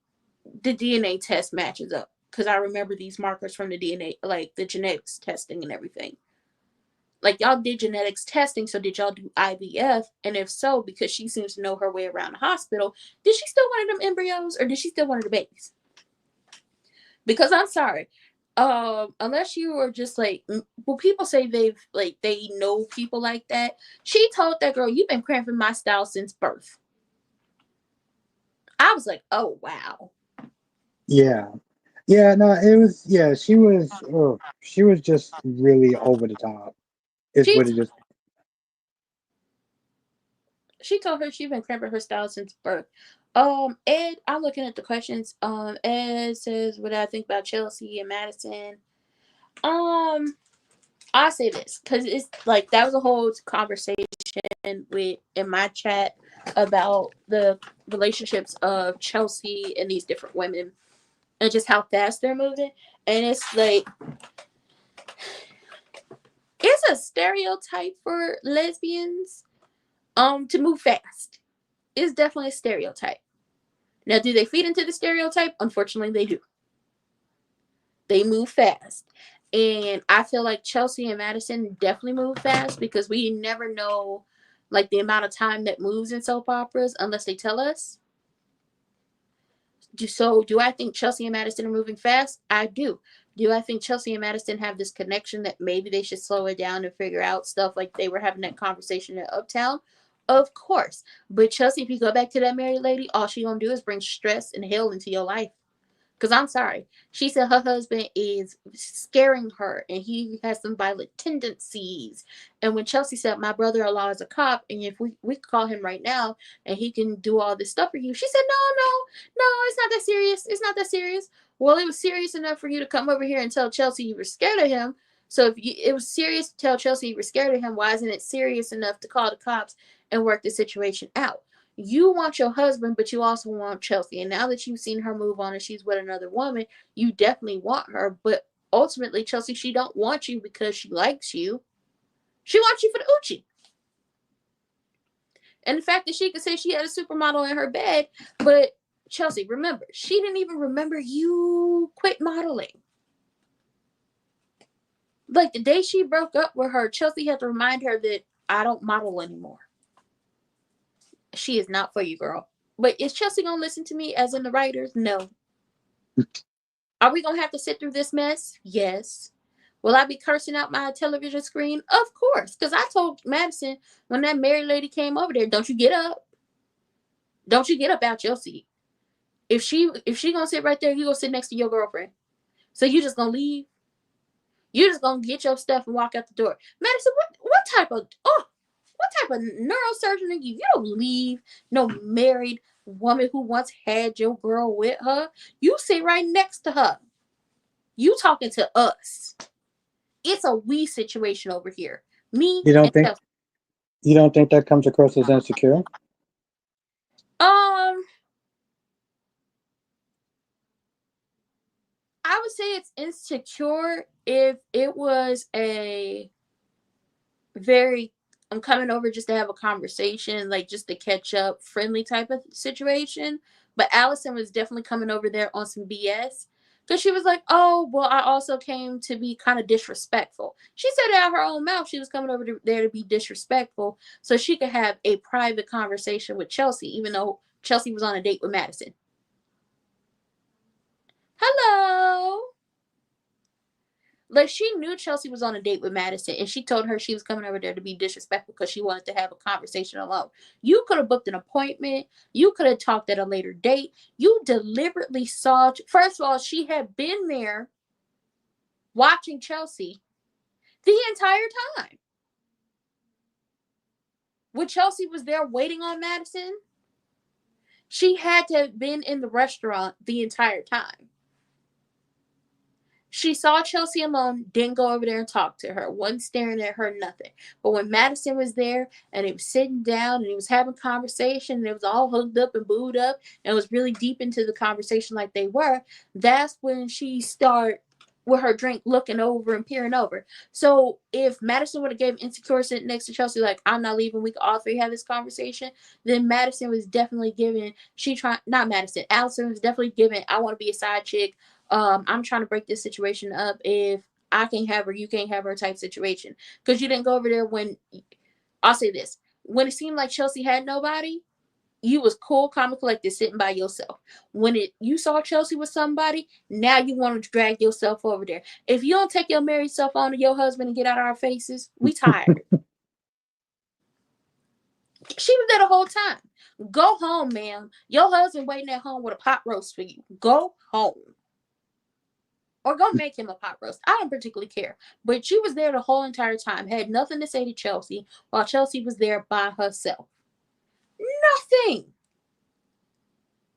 the DNA test matches up. Because I remember these markers from the DNA, like the genetics testing and everything. Like, y'all did genetics testing, so did y'all do IVF? And if so, because she seems to know her way around the hospital, did she still want them embryos or did she still want the babies? Because I'm sorry, unless you are just like, well, people say they know people like that. She told that girl, "You've been cramping my style since birth." I was like, oh wow. Yeah. Yeah, no, it was, yeah, she was just really over the top. Is She what it just, she told her she's been cramping her style since birth. Ed, I'm looking at the questions. Ed says, "What do I think about Chelsea and Madison?" Um, I say this because it's like that was a whole conversation with in my chat about the relationships of Chelsea and these different women and just how fast they're moving. And it's like it's a stereotype for lesbians to move fast. It's definitely a stereotype. Now, do they feed into the stereotype? Unfortunately, they do. They move fast. And I feel like Chelsea and Madison definitely move fast because we never know like the amount of time that moves in soap operas unless they tell us. So do I think Chelsea and Madison are moving fast? I do. Do I think Chelsea and Madison have this connection that maybe they should slow it down and figure out stuff like they were having that conversation at Uptown? Of course. But Chelsea, if you go back to that married lady, all she gonna do is bring stress and hell into your life. Because I'm sorry. She said her husband is scaring her and he has some violent tendencies. And when Chelsea said, my brother in law is a cop, and if we could call him right now and he can do all this stuff for you, she said, no, it's not that serious. It's not that serious. Well, it was serious enough for you to come over here and tell Chelsea you were scared of him. So if it was serious to tell Chelsea you were scared of him, why isn't it serious enough to call the cops and work the situation out? You want your husband, but you also want Chelsea. And now that you've seen her move on and she's with another woman, you definitely want her. But ultimately, Chelsea, she don't want you because she likes you. She wants you for the Uchi. And the fact that she could say she had a supermodel in her bed, but Chelsea, remember, she didn't even remember you quit modeling. Like the day she broke up with her, Chelsea had to remind her that I don't model anymore. She is not for you, girl. But is Chelsea gonna listen to me as in the writers? No. Are we gonna have to sit through this mess? Yes. Will I be cursing out my television screen? Of course. Because I told Madison when that married lady came over there, don't you get up. Don't you get up out your seat. If she gonna sit right there, you gonna sit next to your girlfriend. So you just gonna leave? You just gonna get your stuff and walk out the door. Madison, what type of neurosurgeon are you? You don't leave no married woman who once had your girl with her. You sit right next to her. You talking to us. It's a we situation over here. Me You don't and think Chelsea. you don't think that comes across as insecure? Um, I would say it's insecure if it was a very I'm coming over just to have a conversation, like just to catch up, friendly type of situation. But Allison was definitely coming over there on some BS because she was like, "Oh, well, I also came to be kind of disrespectful." She said it out her own mouth. She was coming over there to be disrespectful so she could have a private conversation with Chelsea, even though Chelsea was on a date with Madison. Hello. Like she knew Chelsea was on a date with Madison and she told her she was coming over there to be disrespectful because she wanted to have a conversation alone. You could have booked an appointment. You could have talked at a later date. You deliberately saw, first of all, she had been there watching Chelsea the entire time. When Chelsea was there waiting on Madison, she had to have been in the restaurant the entire time. She saw Chelsea alone, didn't go over there and talk to her, wasn't staring at her, nothing. But when Madison was there and he was sitting down and he was having conversation and it was all hooked up and booed up and was really deep into the conversation like they were, that's when she started with her drink looking over and peering over. So if Madison would have gave Insecure sitting next to Chelsea like I'm not leaving, we could all three have this conversation, then Madison was definitely giving not Madison, Allison was definitely giving I want to be a side chick, I'm trying to break this situation up. If I can have her, you can't have her type situation. Because you didn't go over there when, I'll say this, when it seemed like Chelsea had nobody, you was cool, calm, and collected, sitting by yourself. When you saw Chelsea with somebody, now you want to drag yourself over there. If you don't take your married self on to your husband and get out of our faces, we tired. She was there the whole time. Go home, ma'am. Your husband waiting at home with a pot roast for you. Go home. Or go make him a pot roast. I don't particularly care. But she was there the whole entire time, had nothing to say to Chelsea, while Chelsea was there by herself. Nothing.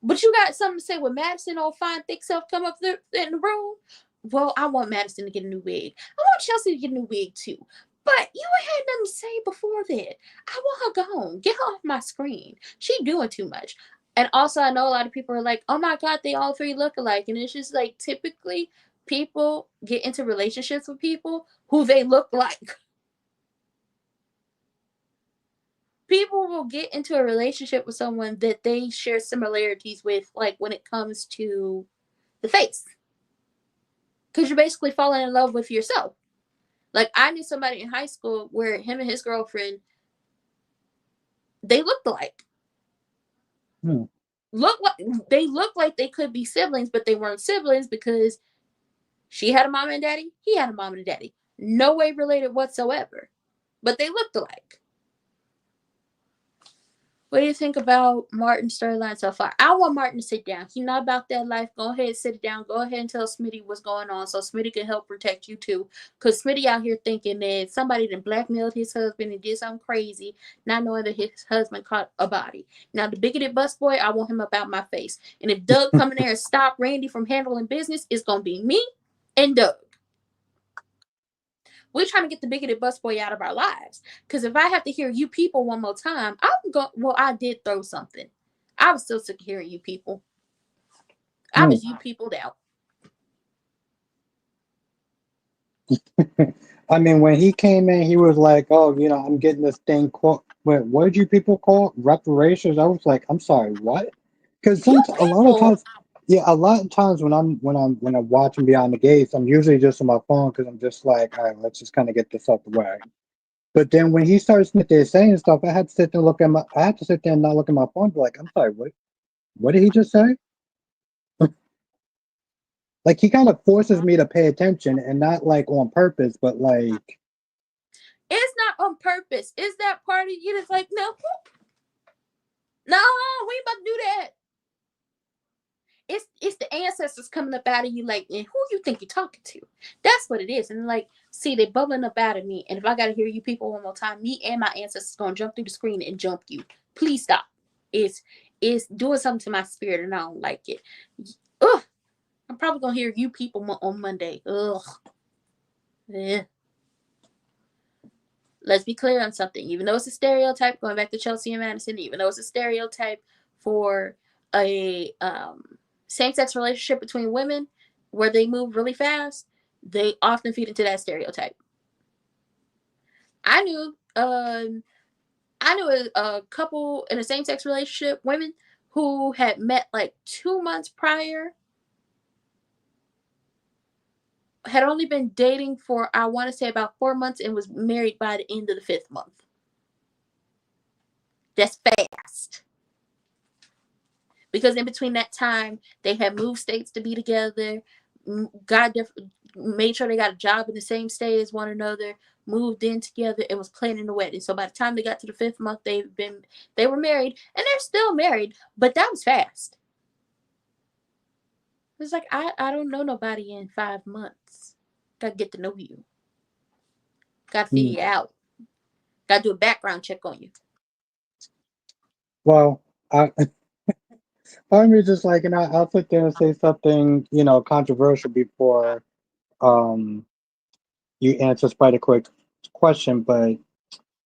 But you got something to say when Madison, old fine, thick self, come up there in the room? Well, I want Madison to get a new wig. I want Chelsea to get a new wig too. But you ain't had nothing to say before that. I want her gone. Get her off my screen. She doing too much. And also, I know a lot of people are like, oh my God, they all three look alike. And it's just like, typically, people get into relationships with people who they look like. People will get into a relationship with someone that they share similarities with, like when it comes to the face. Because you're basically falling in love with yourself. Like I knew somebody in high school where him and his girlfriend, they looked alike. Hmm. They looked like they could be siblings, but they weren't siblings because she had a mom and daddy, he had a mom and daddy. No way related whatsoever. But they looked alike. What do you think about Martin's storyline so far? I want Martin to sit down. He's not about that life. Go ahead, sit down. Go ahead and tell Smitty what's going on so Smitty can help protect you too. Because Smitty out here thinking that somebody that blackmailed his husband and did something crazy, not knowing that his husband caught a body. Now, the bigoted busboy, I want him about my face. And if Doug come in there and stop Randy from handling business, it's going to be me and Doug. We're trying to get the bigoted busboy out of our lives. Because if I have to hear you people one more time, I'm going. Well, I did throw something. I was still sick of hearing you people. I was you peopled out. I mean, when he came in, he was like, "Oh, I'm getting this thing called what did you people call it? Reparations?" I was like, "I'm sorry, what?" Because You a lot of people. times, yeah, a lot of times when I'm watching Beyond the Gates, I'm usually just on my phone because I'm just like, all right, let's just kind of get this out the way. But then when he started sitting there saying stuff, I had to sit there and not look at my phone. And be like, I'm sorry, what? What did he just say? Like he kind of forces me to pay attention and not like on purpose, but like, It's not on purpose. It's that part of you that's like, no, no, we ain't about to do that. It's the ancestors coming up out of you like, and who you think you're talking to? That's what it is. And like, see, they bubbling up out of me. And if I gotta hear you people one more time, me and my ancestors gonna jump through the screen and jump you. Please stop. It's it's doing something to my spirit and I don't like it. Ugh. I'm probably gonna hear you people on Monday. Ugh. Eh. Let's be clear on something. Even though it's a stereotype, going back to Chelsea and Madison, even though it's a stereotype for a same-sex relationship between women where they move really fast, they often feed into that stereotype. I knew a couple in a same-sex relationship, women who had met like 2 months prior, had only been dating for I want to say about 4 months and was married by the end of the fifth month. That's fast. Because in between that time they had moved states to be together, made sure they got a job in the same state as one another, moved in together, and was planning the wedding. So by the time they got to the fifth month, they were married, and they're still married, but that was fast. It's like I don't know nobody in 5 months. Gotta get to know you. Gotta hmm. figure you out. Gotta do a background check on you. Well, I I'm just like, I'll sit there and say something, controversial before um you answer quite a quick question, but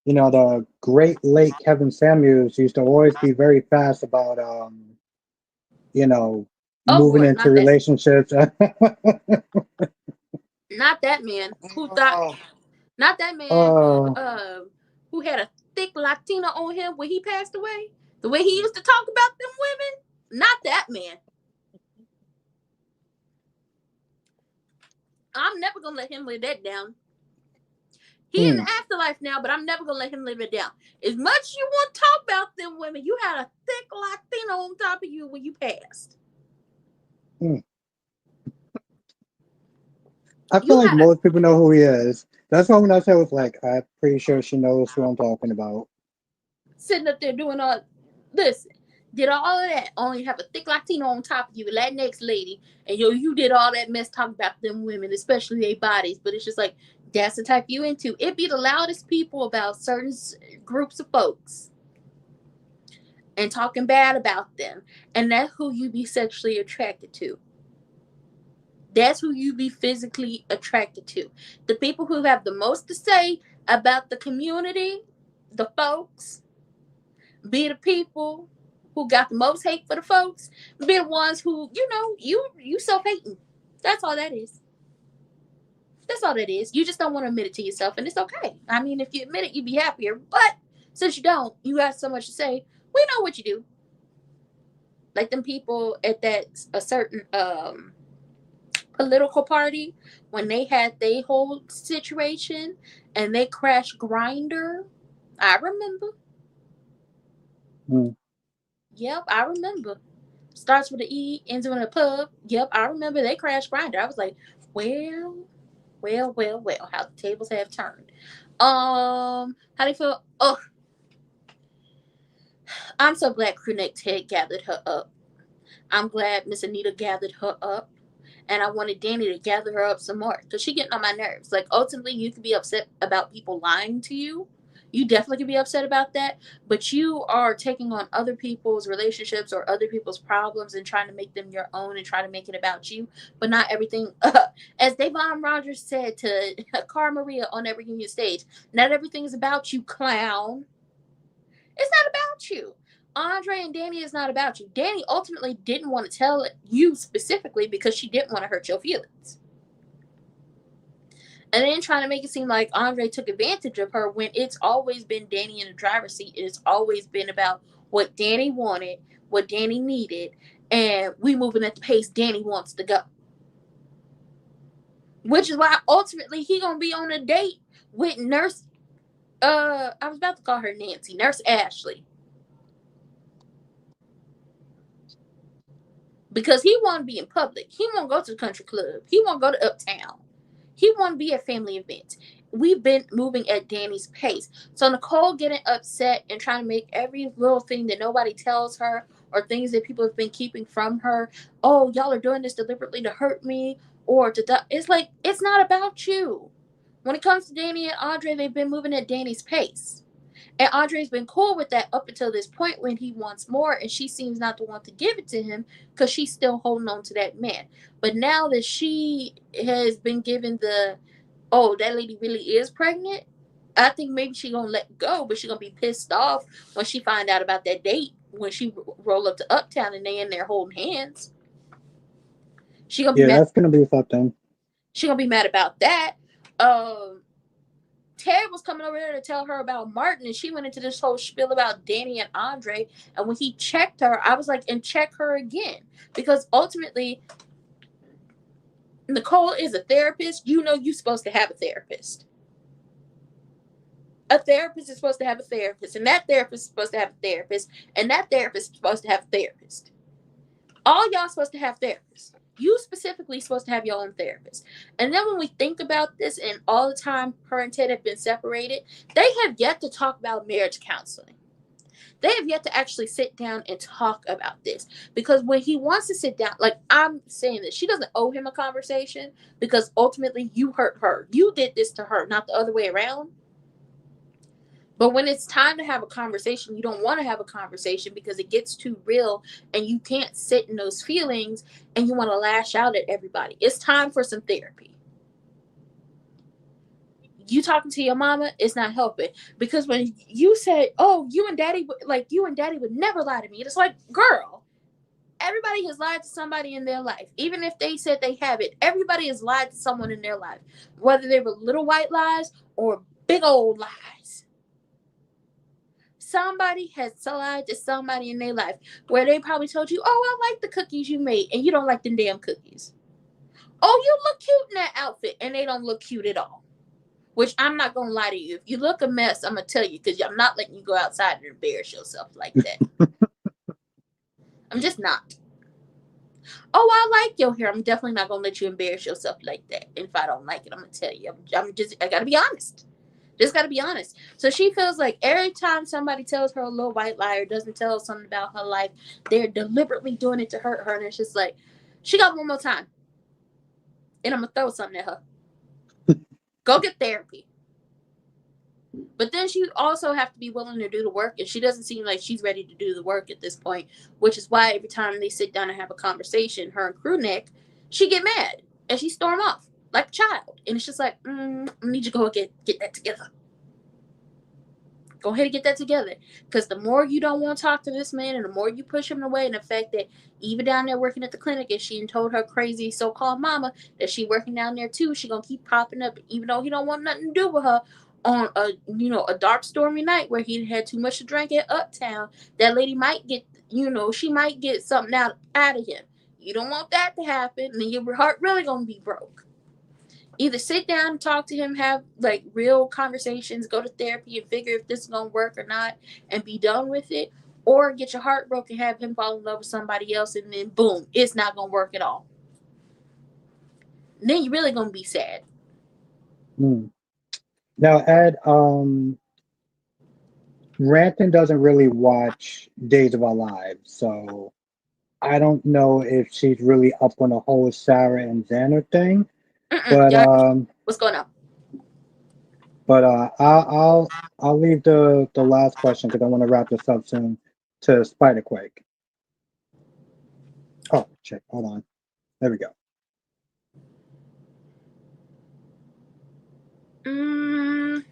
the great late Kevin Samuels used to always be very fast about you know, Oh moving boy, into not that. relationships. Not that man who thought. Not that man Oh, who had a thick Latina on him when he passed away. The way he used to talk about them women. Not that man. I'm never gonna let him live that down. He in hmm, the afterlife now, but I'm never gonna let him live it down. As much as you want to talk about them women, you had a thick Latina on top of you when you passed. hmm. I feel You like had a most people know who he is. That's why when I said, I was like, I'm pretty sure she knows who I'm talking about. sitting up there doing all. Listen, did all of that, only have a thick Latino on top of you, a Latinx lady, and you did all that mess talking about them women, especially their bodies. But it's just like that's the type you into. It be the loudest people about certain groups of folks and talking bad about them, and that's who you be sexually attracted to. That's who you be physically attracted to. The people who have the most to say about the community, the folks, be the people who got the most hate for the folks, be the ones who, you self-hating. That's all that is. That's all that is. You just don't want to admit it to yourself, and it's okay. I mean, if you admit it, you'd be happier. But since you don't, you got so much to say. We know what you do. Like them people at that a certain political party when they had their whole situation and they crashed Grinder. I remember. Hmm. Yep, I remember. Starts with an E, ends with a pub. Yep, I remember they crashed Grinder. I was like, well, well, how the tables have turned. How do you feel? Oh, I'm so glad Crewneck Ted gathered her up. I'm glad Miss Anita gathered her up. And I wanted Danny to gather her up some more because she getting on my nerves. Like ultimately, you can be upset about people lying to you. You definitely can be upset about that, but you are taking on other people's relationships or other people's problems and trying to make them your own and try to make it about you. But not everything, as Davon Rogers said to Cara Maria on that reunion stage, not everything is about you, clown. It's not about you. Andre and Danny is not about you. Danny ultimately didn't want to tell you specifically because she didn't want to hurt your feelings. And then trying to make it seem like Andre took advantage of her when it's always been Danny in the driver's seat. It's always been about what Danny wanted, what Danny needed, and we moving at the pace Danny wants to go. Which is why ultimately he gonna be on a date with Nurse I was about to call her Nancy, Nurse Ashley. Because he want to be in public. He won't go to the country club. He won't go to Uptown. He want to be at family events. We've been moving at Danny's pace. So Nicole getting upset and trying to make every little thing that nobody tells her or things that people have been keeping from her. Oh, y'all are doing this deliberately to hurt me or to. It's like, it's not about you. When it comes to Danny and Andre, they've been moving at Danny's pace. And Andre's been cool with that up until this point when he wants more, and she seems not to want to give it to him because she's still holding on to that man. But now that she has been given the, oh, that lady really is pregnant, I think maybe she gonna let go, but she gonna be pissed off when she find out about that date when she roll up to Uptown and they in there holding hands. She gonna be Yeah, mad. that's gonna be something. She gonna be mad about that. Um, Ted was coming over there to tell her about Martin, and she went into this whole spiel about Danny and Andre. And when he checked her, I was like, and check her again. Because ultimately, Nicole is a therapist. You know, you're supposed to have a therapist. A therapist is supposed to have a therapist, and that therapist is supposed to have a therapist, and that therapist is supposed to have a therapist. All y'all supposed to have therapists. You specifically supposed to have your own therapist. And then when we think about this and all the time her and Ted have been separated, they have yet to talk about marriage counseling. They have yet to actually sit down and talk about this. Because when he wants to sit down, like I'm saying this, she doesn't owe him a conversation because ultimately you hurt her. You did this to her, not the other way around. But when it's time to have a conversation, you don't want to have a conversation because it gets too real and you can't sit in those feelings and you want to lash out at everybody. It's time for some therapy. You talking to your mama, it's not helping. Because when you said, oh, you and daddy would never lie to me. It's like, girl, everybody has lied to somebody in their life. Even if they said they haven't, everybody has lied to someone in their life. Whether they were little white lies or big old lies. Somebody has lied to somebody in their life where they probably told you, oh, I like the cookies you made, and you don't like them damn cookies. Oh, you look cute in that outfit, and they don't look cute at all. Which I'm not going to lie to you. If you look a mess, I'm going to tell you because I'm not letting you go outside and embarrass yourself like that. I'm just not. Oh, I like your hair. I'm definitely not going to let you embarrass yourself like that. And if I don't like it, I'm going to tell you. I got to be honest. Just got to be honest. So she feels like every time somebody tells her a little white lie or doesn't tell her something about her life, they're deliberately doing it to hurt her. And it's just like, she got one more time. And I'm going to throw something at her. Go get therapy. But then she also have to be willing to do the work. And she doesn't seem like she's ready to do the work at this point. Which is why every time they sit down and have a conversation, her and crew neck, she get mad. And she storm off like a child. And it's just like, I need you to go get that together. Go ahead and get that together. Because the more you don't want to talk to this man and the more you push him away, and the fact that even down there working at the clinic, and she told her crazy so-called mama that she working down there too, she gonna keep popping up, even though he don't want nothing to do with her on a dark stormy night where he had too much to drink at Uptown. That lady might get she might get something out of him. You don't want that to happen, and then your heart really gonna be broke. Either sit down and talk to him, have like real conversations, go to therapy and figure if this is gonna work or not and be done with it, or get your heart broken, have him fall in love with somebody else, and then boom, it's not gonna work at all. And then you're really gonna be sad. Hmm. Now, Ed, Ranton doesn't really watch Days of Our Lives, so I don't know if she's really up on the whole Sarah and Xander thing. But Yeah, what's going on? I'll leave the last question because I want to wrap this up soon to Spiderquake. Oh, check. Hold on. There we go. Mm,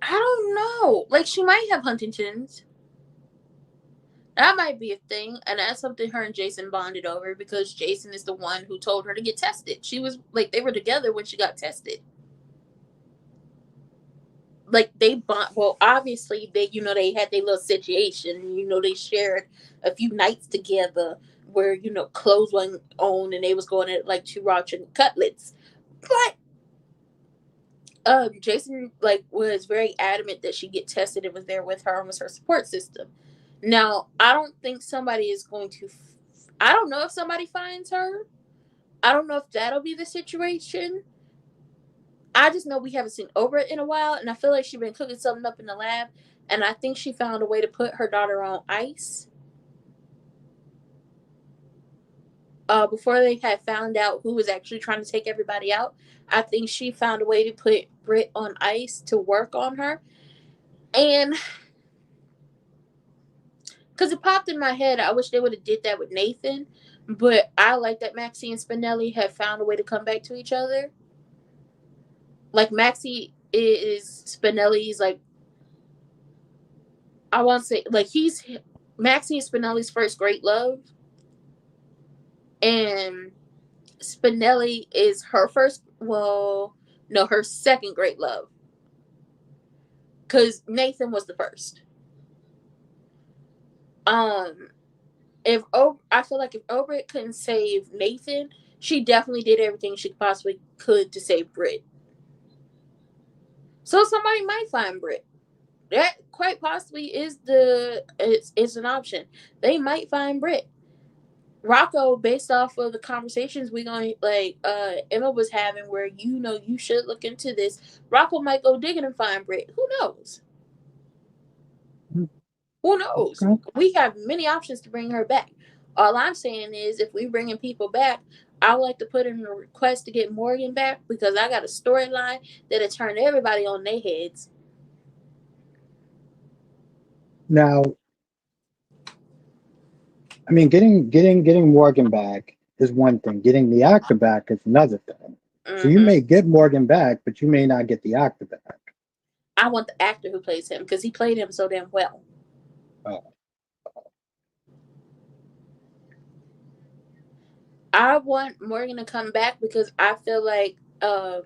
I don't know. Like she might have Huntington's. That might be a thing, and that's something her and Jason bonded over because Jason is the one who told her to get tested. She was like, they were together when she got tested. Like they bond. Well, obviously they, they had their little situation. They shared a few nights together where clothes wasn't on and they was going at like two raw chicken cutlets. But Jason like was very adamant that she get tested and was there with her and was her support system. Now I don't think somebody is going to. I don't know if somebody finds her. I don't know if that'll be the situation. I just know we haven't seen Oprah in a while, and I feel like she's been cooking something up in the lab, and I think she found a way to put her daughter on ice. Before they had found out who was actually trying to take everybody out, I think she found a way to put Britt on ice to work on her, and because it popped in my head, I wish they would have did that with Nathan, but I like that Maxie and Spinelli have found a way to come back to each other. Like Maxie is Spinelli's like I want to say like he's Maxie is Spinelli's first great love, and Spinelli is her first. Well, no, her second great love, because Nathan was the first. Um, I feel like if Oprah couldn't save Nathan, she definitely did everything she possibly could to save Britt. So somebody might find Britt. That quite possibly it's an option. They might find Britt. Rocco, based off of the conversations we going like Emma was having, where you should look into this. Rocco might go digging and find Britt. Who knows? Who knows? Okay. We have many options to bring her back. All I'm saying is, if we bringing people back, I would like to put in a request to get Morgan back because I got a storyline that'll turn everybody on their heads. Now, I mean, getting Morgan back is one thing. Getting the actor back is another thing. So you Hmm. may get Morgan back, but you may not get the actor back. I want the actor who plays him because he played him so damn well. Oh, I want Morgan to come back because I feel like a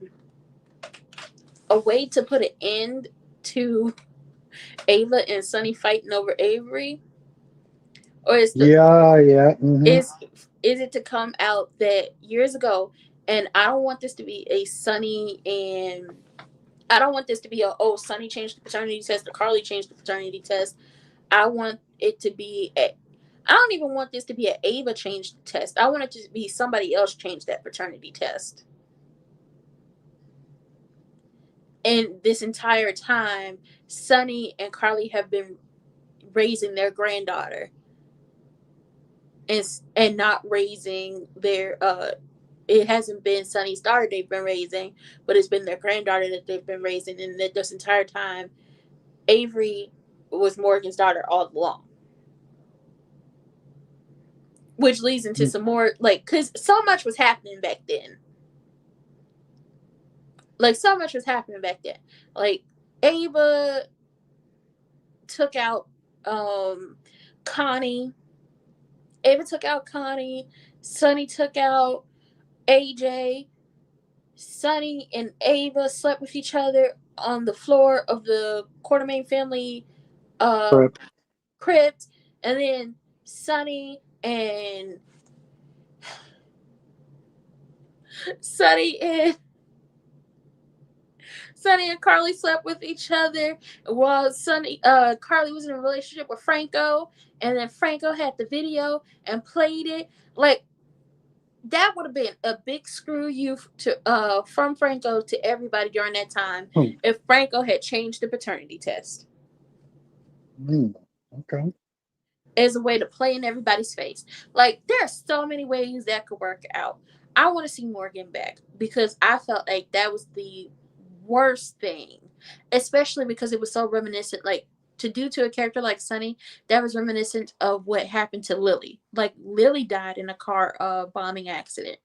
way to put an end to Ava and Sunny fighting over Avery, or yeah, yeah. Hmm. is is it to come out that years ago, and I don't want this to be a Sunny and I don't want this to be a Sunny changed the paternity test or Carly changed the paternity test. I want it to be a I don't even want this to be a Ava changed the test. I want it to be somebody else changed that paternity test. And this entire time, Sunny and Carly have been raising their granddaughter and not raising their it hasn't been Sunny's daughter they've been raising, but it's been their granddaughter that they've been raising, and that this entire time Avery was Morgan's daughter all along. Which leads into some more like because so much was happening back then. Like so much was happening back then. Like Ava took out Connie. Ava took out Connie. Sunny took out AJ. Sunny and Ava slept with each other on the floor of the Quartermain family uh, Correct. crypt, and then Sunny and Sunny and Sunny and Carly slept with each other while Carly was in a relationship with Franco, and then Franco had the video and played it. Like that would have been a big screw you to from Franco to everybody during that time Hmm. if Franco had changed the paternity test Mm. Okay. as a way to play in everybody's face. Like there are so many ways that could work out. I want to see Morgan back because I felt like that was the worst thing, especially because it was so reminiscent. Like to do to a character like Sunny, that was reminiscent of what happened to Lily. Like Lily died in a car bombing accident.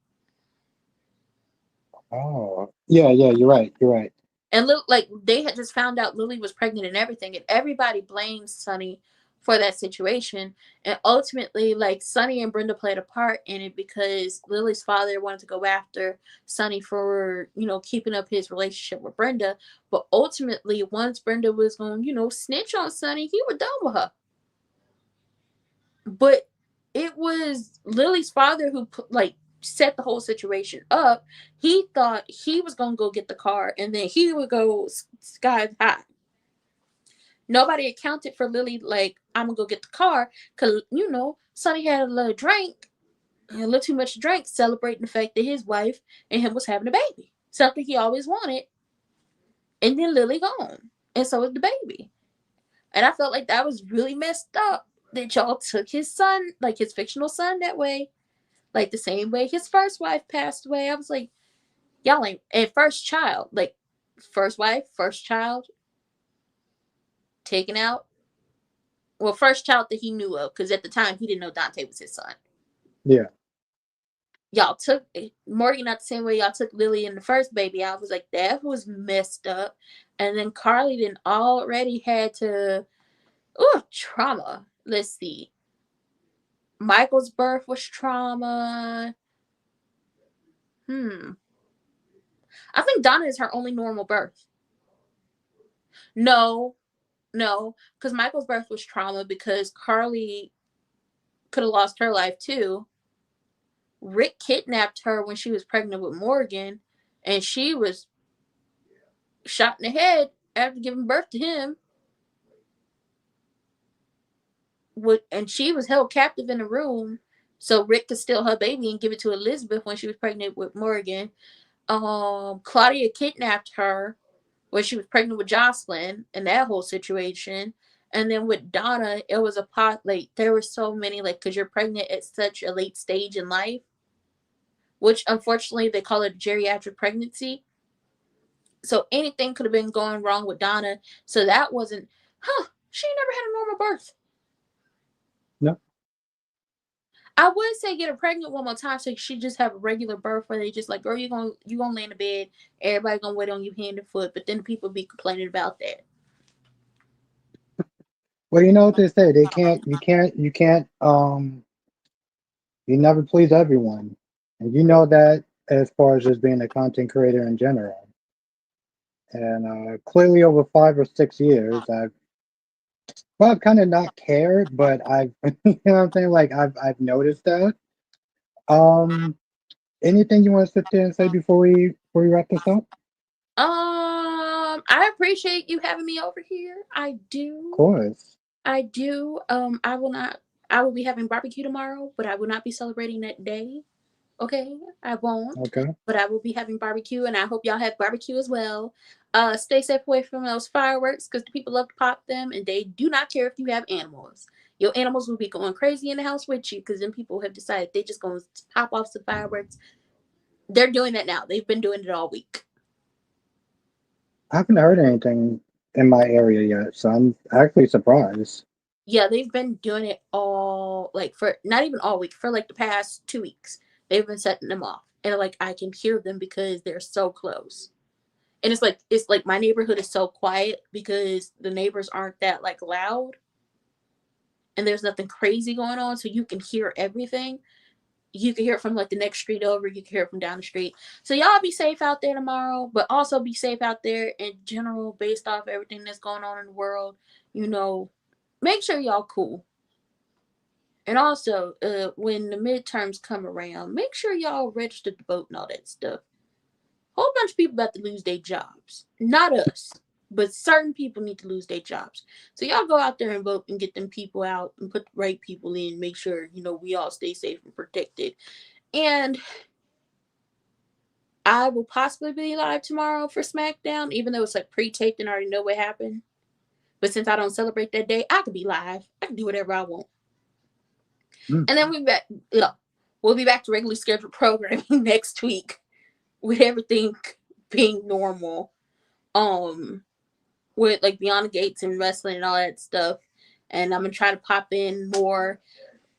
Oh, yeah, yeah. You're right. You're right. And look, like they had just found out Lily was pregnant and everything, and everybody blamed Sunny for that situation. And ultimately, like, Sonny and Brenda played a part in it because Lily's father wanted to go after Sonny for, keeping up his relationship with Brenda. But ultimately, once Brenda was going, snitch on Sonny, he was done with her. But it was Lily's father who set the whole situation up. He thought he was gonna go get the car and then he would go sky high. Nobody accounted for Lily, like, I'm gonna go get the car, because Sonny had a little drink, a little too much drink, celebrating the fact that his wife and him was having a baby, something he always wanted. And then Lily gone, and so was the baby. And I felt like that was really messed up, that y'all took his son, like his fictional son, that way, like the same way his first wife passed away. I was like, y'all ain't. And first child, like, first wife, first child taken out. Well, first child that he knew of, because at the time he didn't know Dante was his son. Yeah. Y'all took Morgan out the same way y'all took Lily and the first baby. I was like, that was messed up. And then Carly then already had to, trauma. Let's see. Michael's birth was trauma. I think Donna is her only normal birth. No, because Michael's birth was trauma because Carly could have lost her life too. Rick kidnapped her when she was pregnant with Morgan, and she was shot in the head after giving birth to him. And she was held captive in a room so Rick could steal her baby and give it to Elizabeth when she was pregnant with Morgan. Claudia kidnapped her when she was pregnant with Jocelyn, and that whole situation. And then with Donna, it was a pot. Like, there were so many, like, because you're pregnant at such a late stage in life, which unfortunately they call it geriatric pregnancy. So anything could have been going wrong with Donna. So that wasn't, she never had a normal birth. No. I would say get her pregnant one more time so she just have a regular birth where they just like, girl, you gonna lay in the bed, everybody gonna wait on you hand and foot, but then people be complaining about that. Well, you know what they say. You never please everyone. And you know that as far as just being a content creator in general. And clearly over 5 or 6 years, I've kind of not cared, but I've, you know what I'm saying? Like, I've noticed that. Um, Anything you want to sit there and say before we wrap this up? I appreciate you having me over here. I Of do. course. I do. I will not. I will be having barbecue tomorrow, but I will not be celebrating that day. Okay, I won't. Okay. But I will be having barbecue, and I hope y'all have barbecue as well. Stay safe away from those fireworks because the people love to pop them, and they do not care if you have animals. Your animals will be going crazy in the house with you because then people have decided they just going to pop off some fireworks. They're doing that now. They've been doing it all week. I haven't heard anything in my area yet, so I'm actually surprised. Yeah, they've been doing it all, like, for not even all week, for like the past 2 weeks. They've been setting them off, and like I can hear them because they're so close. And it's like my neighborhood is so quiet because the neighbors aren't that like loud, and there's nothing crazy going on, so you can hear everything. You can hear it from like the next street over. You can hear it from down the street. So y'all be safe out there tomorrow, but also be safe out there in general, based off everything that's going on in the world. You know, make sure y'all cool. And also, when the midterms come around, make sure y'all register to vote and all that stuff. Whole bunch of people about to lose their jobs. Not us, but certain people need to lose their jobs. So y'all go out there and vote and get them people out and put the right people in. Make sure we all stay safe and protected. And I will possibly be live tomorrow for SmackDown, even though it's like pre-taped and I already know what happened. But since I don't celebrate that day, I could be live. I can do whatever I want. Mm. And then we'll be back to regularly scheduled programming next week with everything being normal. With like Beyond the Gates and wrestling and all that stuff. And I'm gonna try to pop in more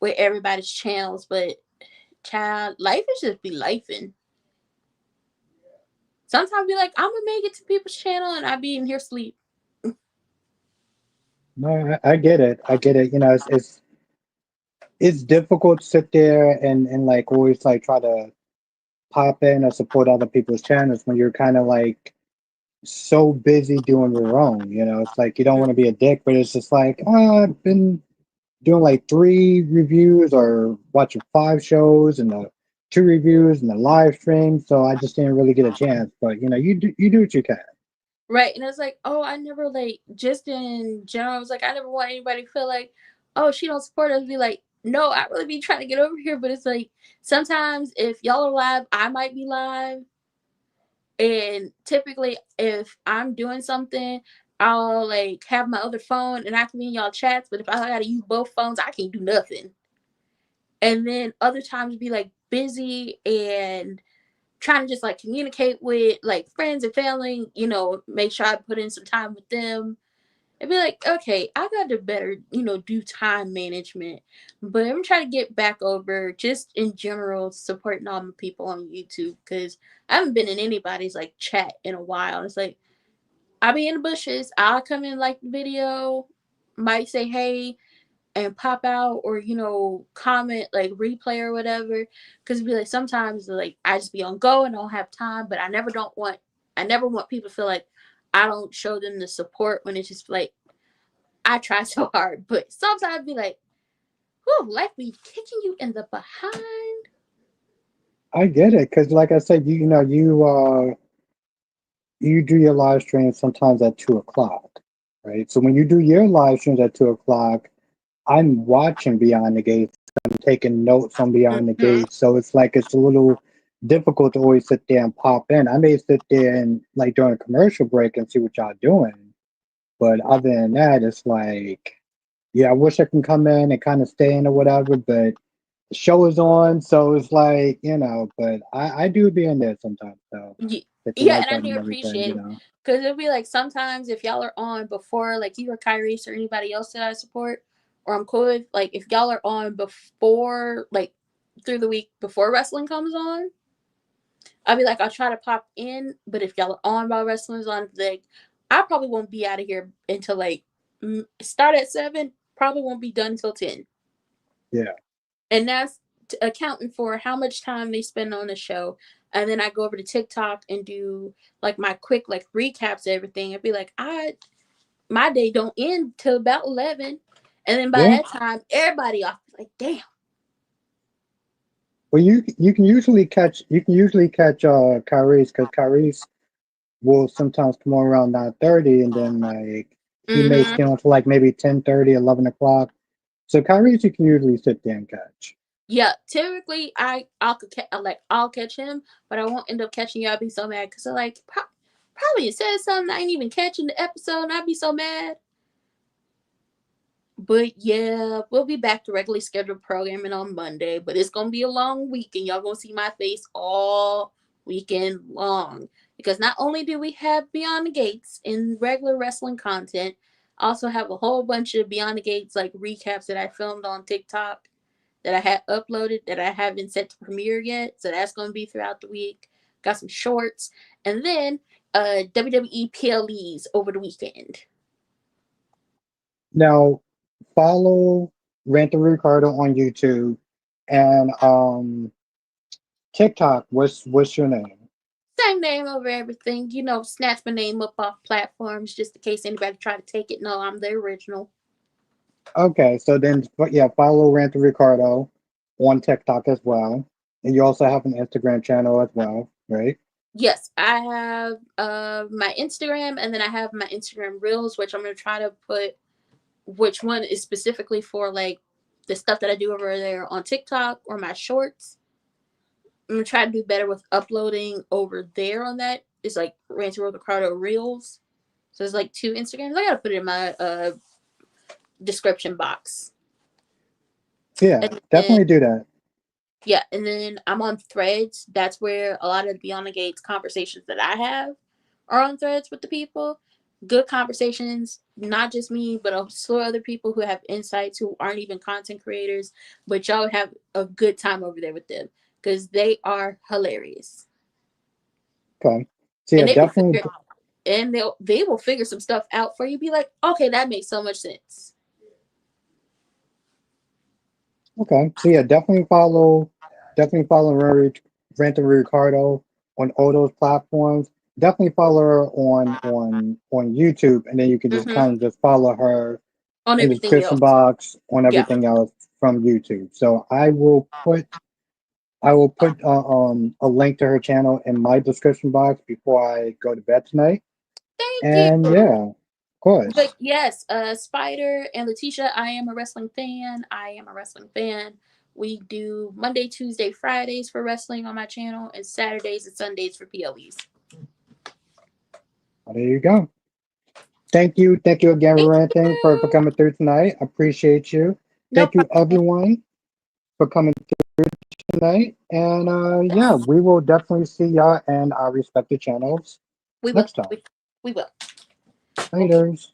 with everybody's channels, but child, life is just be lifing. Sometimes I be like, I'm gonna make it to people's channel and I be in here sleep. No, I get it. I get it. You know, it's difficult to sit there and like always like try to pop in or support other people's channels when you're kind of like so busy doing your own. You know, it's like you don't want to be a dick, but it's just like, I've been doing like 3 reviews or watching 5 shows and the 2 reviews and the live stream, so I just didn't really get a chance. But you know, you do what you can. Right. And it's like, oh, I never like just in general, I was like, I never want anybody to feel like, oh, she don't support us. Be like, no, I really be trying to get over here. But it's like sometimes if y'all are live, I might be live. And typically if I'm doing something, I'll like have my other phone and I can be in y'all chats. But if I gotta use both phones, I can't do nothing. And then other times be like busy and trying to just like communicate with like friends and family, make sure I put in some time with them and be like, okay, I got to better, do time management. But I'm trying to get back over just in general supporting all my people on YouTube because I haven't been in anybody's like chat in a while. It's like I'll be in the bushes, I'll come in like the video, might say hey, and pop out or comment like replay or whatever because be like sometimes like I just be on go and don't have time but I never want people to feel like I don't show them the support when it's just like I try so hard but sometimes be like whew, life be kicking you in the behind. I get it because, like I said, you know you do your live streams sometimes at 2 o'clock, right? So when you do your live streams at 2 o'clock, I'm watching Beyond the Gates. I'm taking notes on Beyond the Mm-hmm. Gates. So it's like it's a little difficult to always sit there and pop in. I may sit there and like during a commercial break and see what y'all doing. But other than that, it's like, yeah, I wish I can come in and kind of stay in or whatever, but the show is on, so it's like, but I do be in there sometimes, so if you Yeah, like and I that do and everything, appreciate it because it'll be like sometimes if y'all are on before, like either Kyrie or anybody else that I support, or I'm cool with, like if y'all are on before, like through the week before wrestling comes on, I'll be like, I'll try to pop in, but if y'all are on while wrestling's on, like I probably won't be out of here until like start at 7, probably won't be done until 10. yeah. And that's accounting for how much time they spend on the show. And then I go over to TikTok and do like my quick like recaps of everything. I'd be like, my day don't end till about 11, and then by Yeah. that time everybody off like, damn. Well, you can usually catch Kyrie's because Kyrie's will sometimes come on around 9:30 and then like he may Mm-hmm. stay on to like maybe 10:30, 11 o'clock. So Kyrie's you can usually sit there and catch. Yeah, typically I'll catch him, but I won't end up catching you. I'll be so mad because I like probably it says something I ain't even catching the episode, and I'd be so mad. But yeah, we'll be back to regularly scheduled programming on Monday. But it's gonna be a long week, and y'all gonna see my face all weekend long. Because not only do we have Beyond the Gates in regular wrestling content, I also have a whole bunch of Beyond the Gates like recaps that I filmed on TikTok that I had uploaded that I haven't set to premiere yet. So that's gonna be throughout the week. Got some shorts, and then WWE PLEs over the weekend. Now follow Ranting Ricardo on YouTube and TikTok. What's your name? Same name over everything. Snatch my name up off platforms just in case anybody try to take it. No, I'm the original. Okay, so then yeah, follow Ranting Ricardo on TikTok as well, and you also have an Instagram channel as well, right? Yes, I have my Instagram and then I have my Instagram Reels, which I'm gonna try to put which one is specifically for like the stuff that I do over there on TikTok or my shorts. I'm gonna try to do better with uploading over there on that. It's like Ranting with Ricardo Reels. So it's like 2 Instagrams. I gotta put it in my description box. Yeah, And then definitely do that. yeah, and then I'm on Threads. That's where a lot of the Beyond the Gates conversations that I have are on Threads with the people. Good conversations, not just me, but a slew of other people who have insights who aren't even content creators, but y'all would have a good time over there with them because they are hilarious Okay, so and yeah, they can definitely. figure it out. and they will figure some stuff out for you. Be like, okay, that makes so much sense. Okay, so yeah, definitely follow Ranting with Ricardo on all those platforms. Definitely follow her on YouTube, and then you can just Hmm. kind of just follow her On in the everything description else. box on Yeah. everything else from YouTube. So I will put a link to her channel in my description box before I go to bed tonight. Thank And you. yeah, of course. But yes, Spider and Letitia, I am a wrestling fan. I am a wrestling fan. We do Monday, Tuesday, Fridays for wrestling on my channel, and Saturdays and Sundays for PLEs. There you go. Thank you again, Thank Ranting, for you. coming through tonight. Appreciate you. No Thank you, problem. everyone, for coming tonight. And yeah, Yes, we will definitely see y'all in our respective channels we will. next time. We will. Okay. Laters.